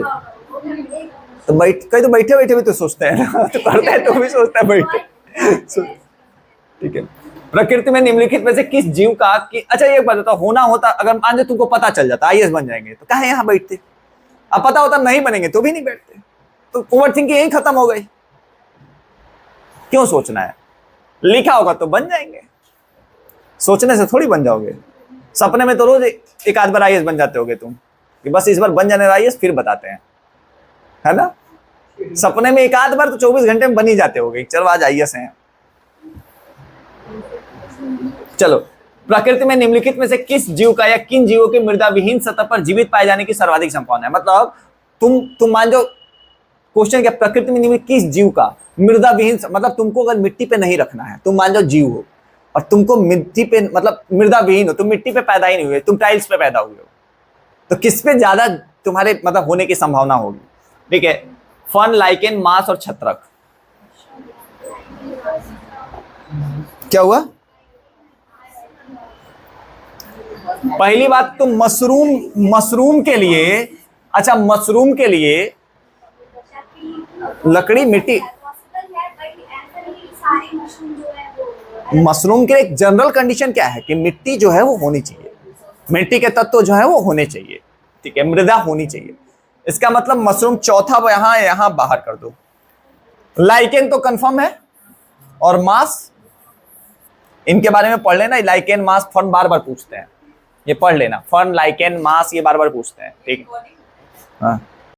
तो कई तो बैठे बैठे भी तो सोचते हैं ना, तो करते हैं तो भी सोचता है बैठे, ठीक है। प्रकृति में निम्नलिखित में से किस जीव का कि अच्छा ये बताओ, होना होता अगर मान लो तुमको पता चल जाता आईएएस बन जाएंगे तो कहाँ यहाँ बैठते? अब पता होता नहीं बनेंगे तो भी नहीं बैठते, तो ओवर थिंकिंग यही खत्म हो गई। क्यों सोचना है? लिखा होगा तो बन जाएंगे, सोचने से थोड़ी बन जाओगे। सपने में तो रोज एक आध बार आईएएस बन जाते होगे तुम, कि बस इस बार बन जाने आईएएस फिर बताते हैं, है ना? सपने में एक आध बार तो 24 घंटे में बन ही जाते होगे, चलो आज आईएएस हैं। चलो, प्रकृति में निम्नलिखित में से किस जीव का या किन जीवों के मृदा विहीन सतह पर जीवित पाए जाने की सर्वाधिक संभावना है? मतलब तुम मान जो क्वेश्चन क्या, प्रकृति में निम्नलिखित किस जीव का मृदा विहीन, मतलब तुमको अगर मिट्टी पे नहीं रखना है, तुम मान जाओ जीव हो और तुमको मिट्टी पे मतलब मृदा विहीन हो, तुम मिट्टी पे पैदा ही नहीं हुए, तुम टाइल्स पे पैदा हुए हो, तो किस पे ज्यादा तुम्हारे मतलब होने की संभावना होगी? ठीक है, फन, लाइकेन, मांस और छत्रक। क्या हुआ? पहली बात तो मशरूम के लिए, अच्छा मशरूम के लिए लकड़ी मिट्टी, मशरूम के एक जनरल कंडीशन क्या है कि मिट्टी जो है वो होनी चाहिए, मिट्टी के तत्व जो है वो होने चाहिए, ठीक है, मृदा होनी चाहिए। इसका मतलब मशरूम चौथा यहां बाहर कर दो। लाइकेन तो कंफर्म है, और मास इनके बारे में पढ़ लेना, लाइकेन मास फर्न बार बार पूछते हैं, ये पढ़ लेना, फर्न लाइकेन मास ये बार बार पूछते हैं, ठीक। हाँ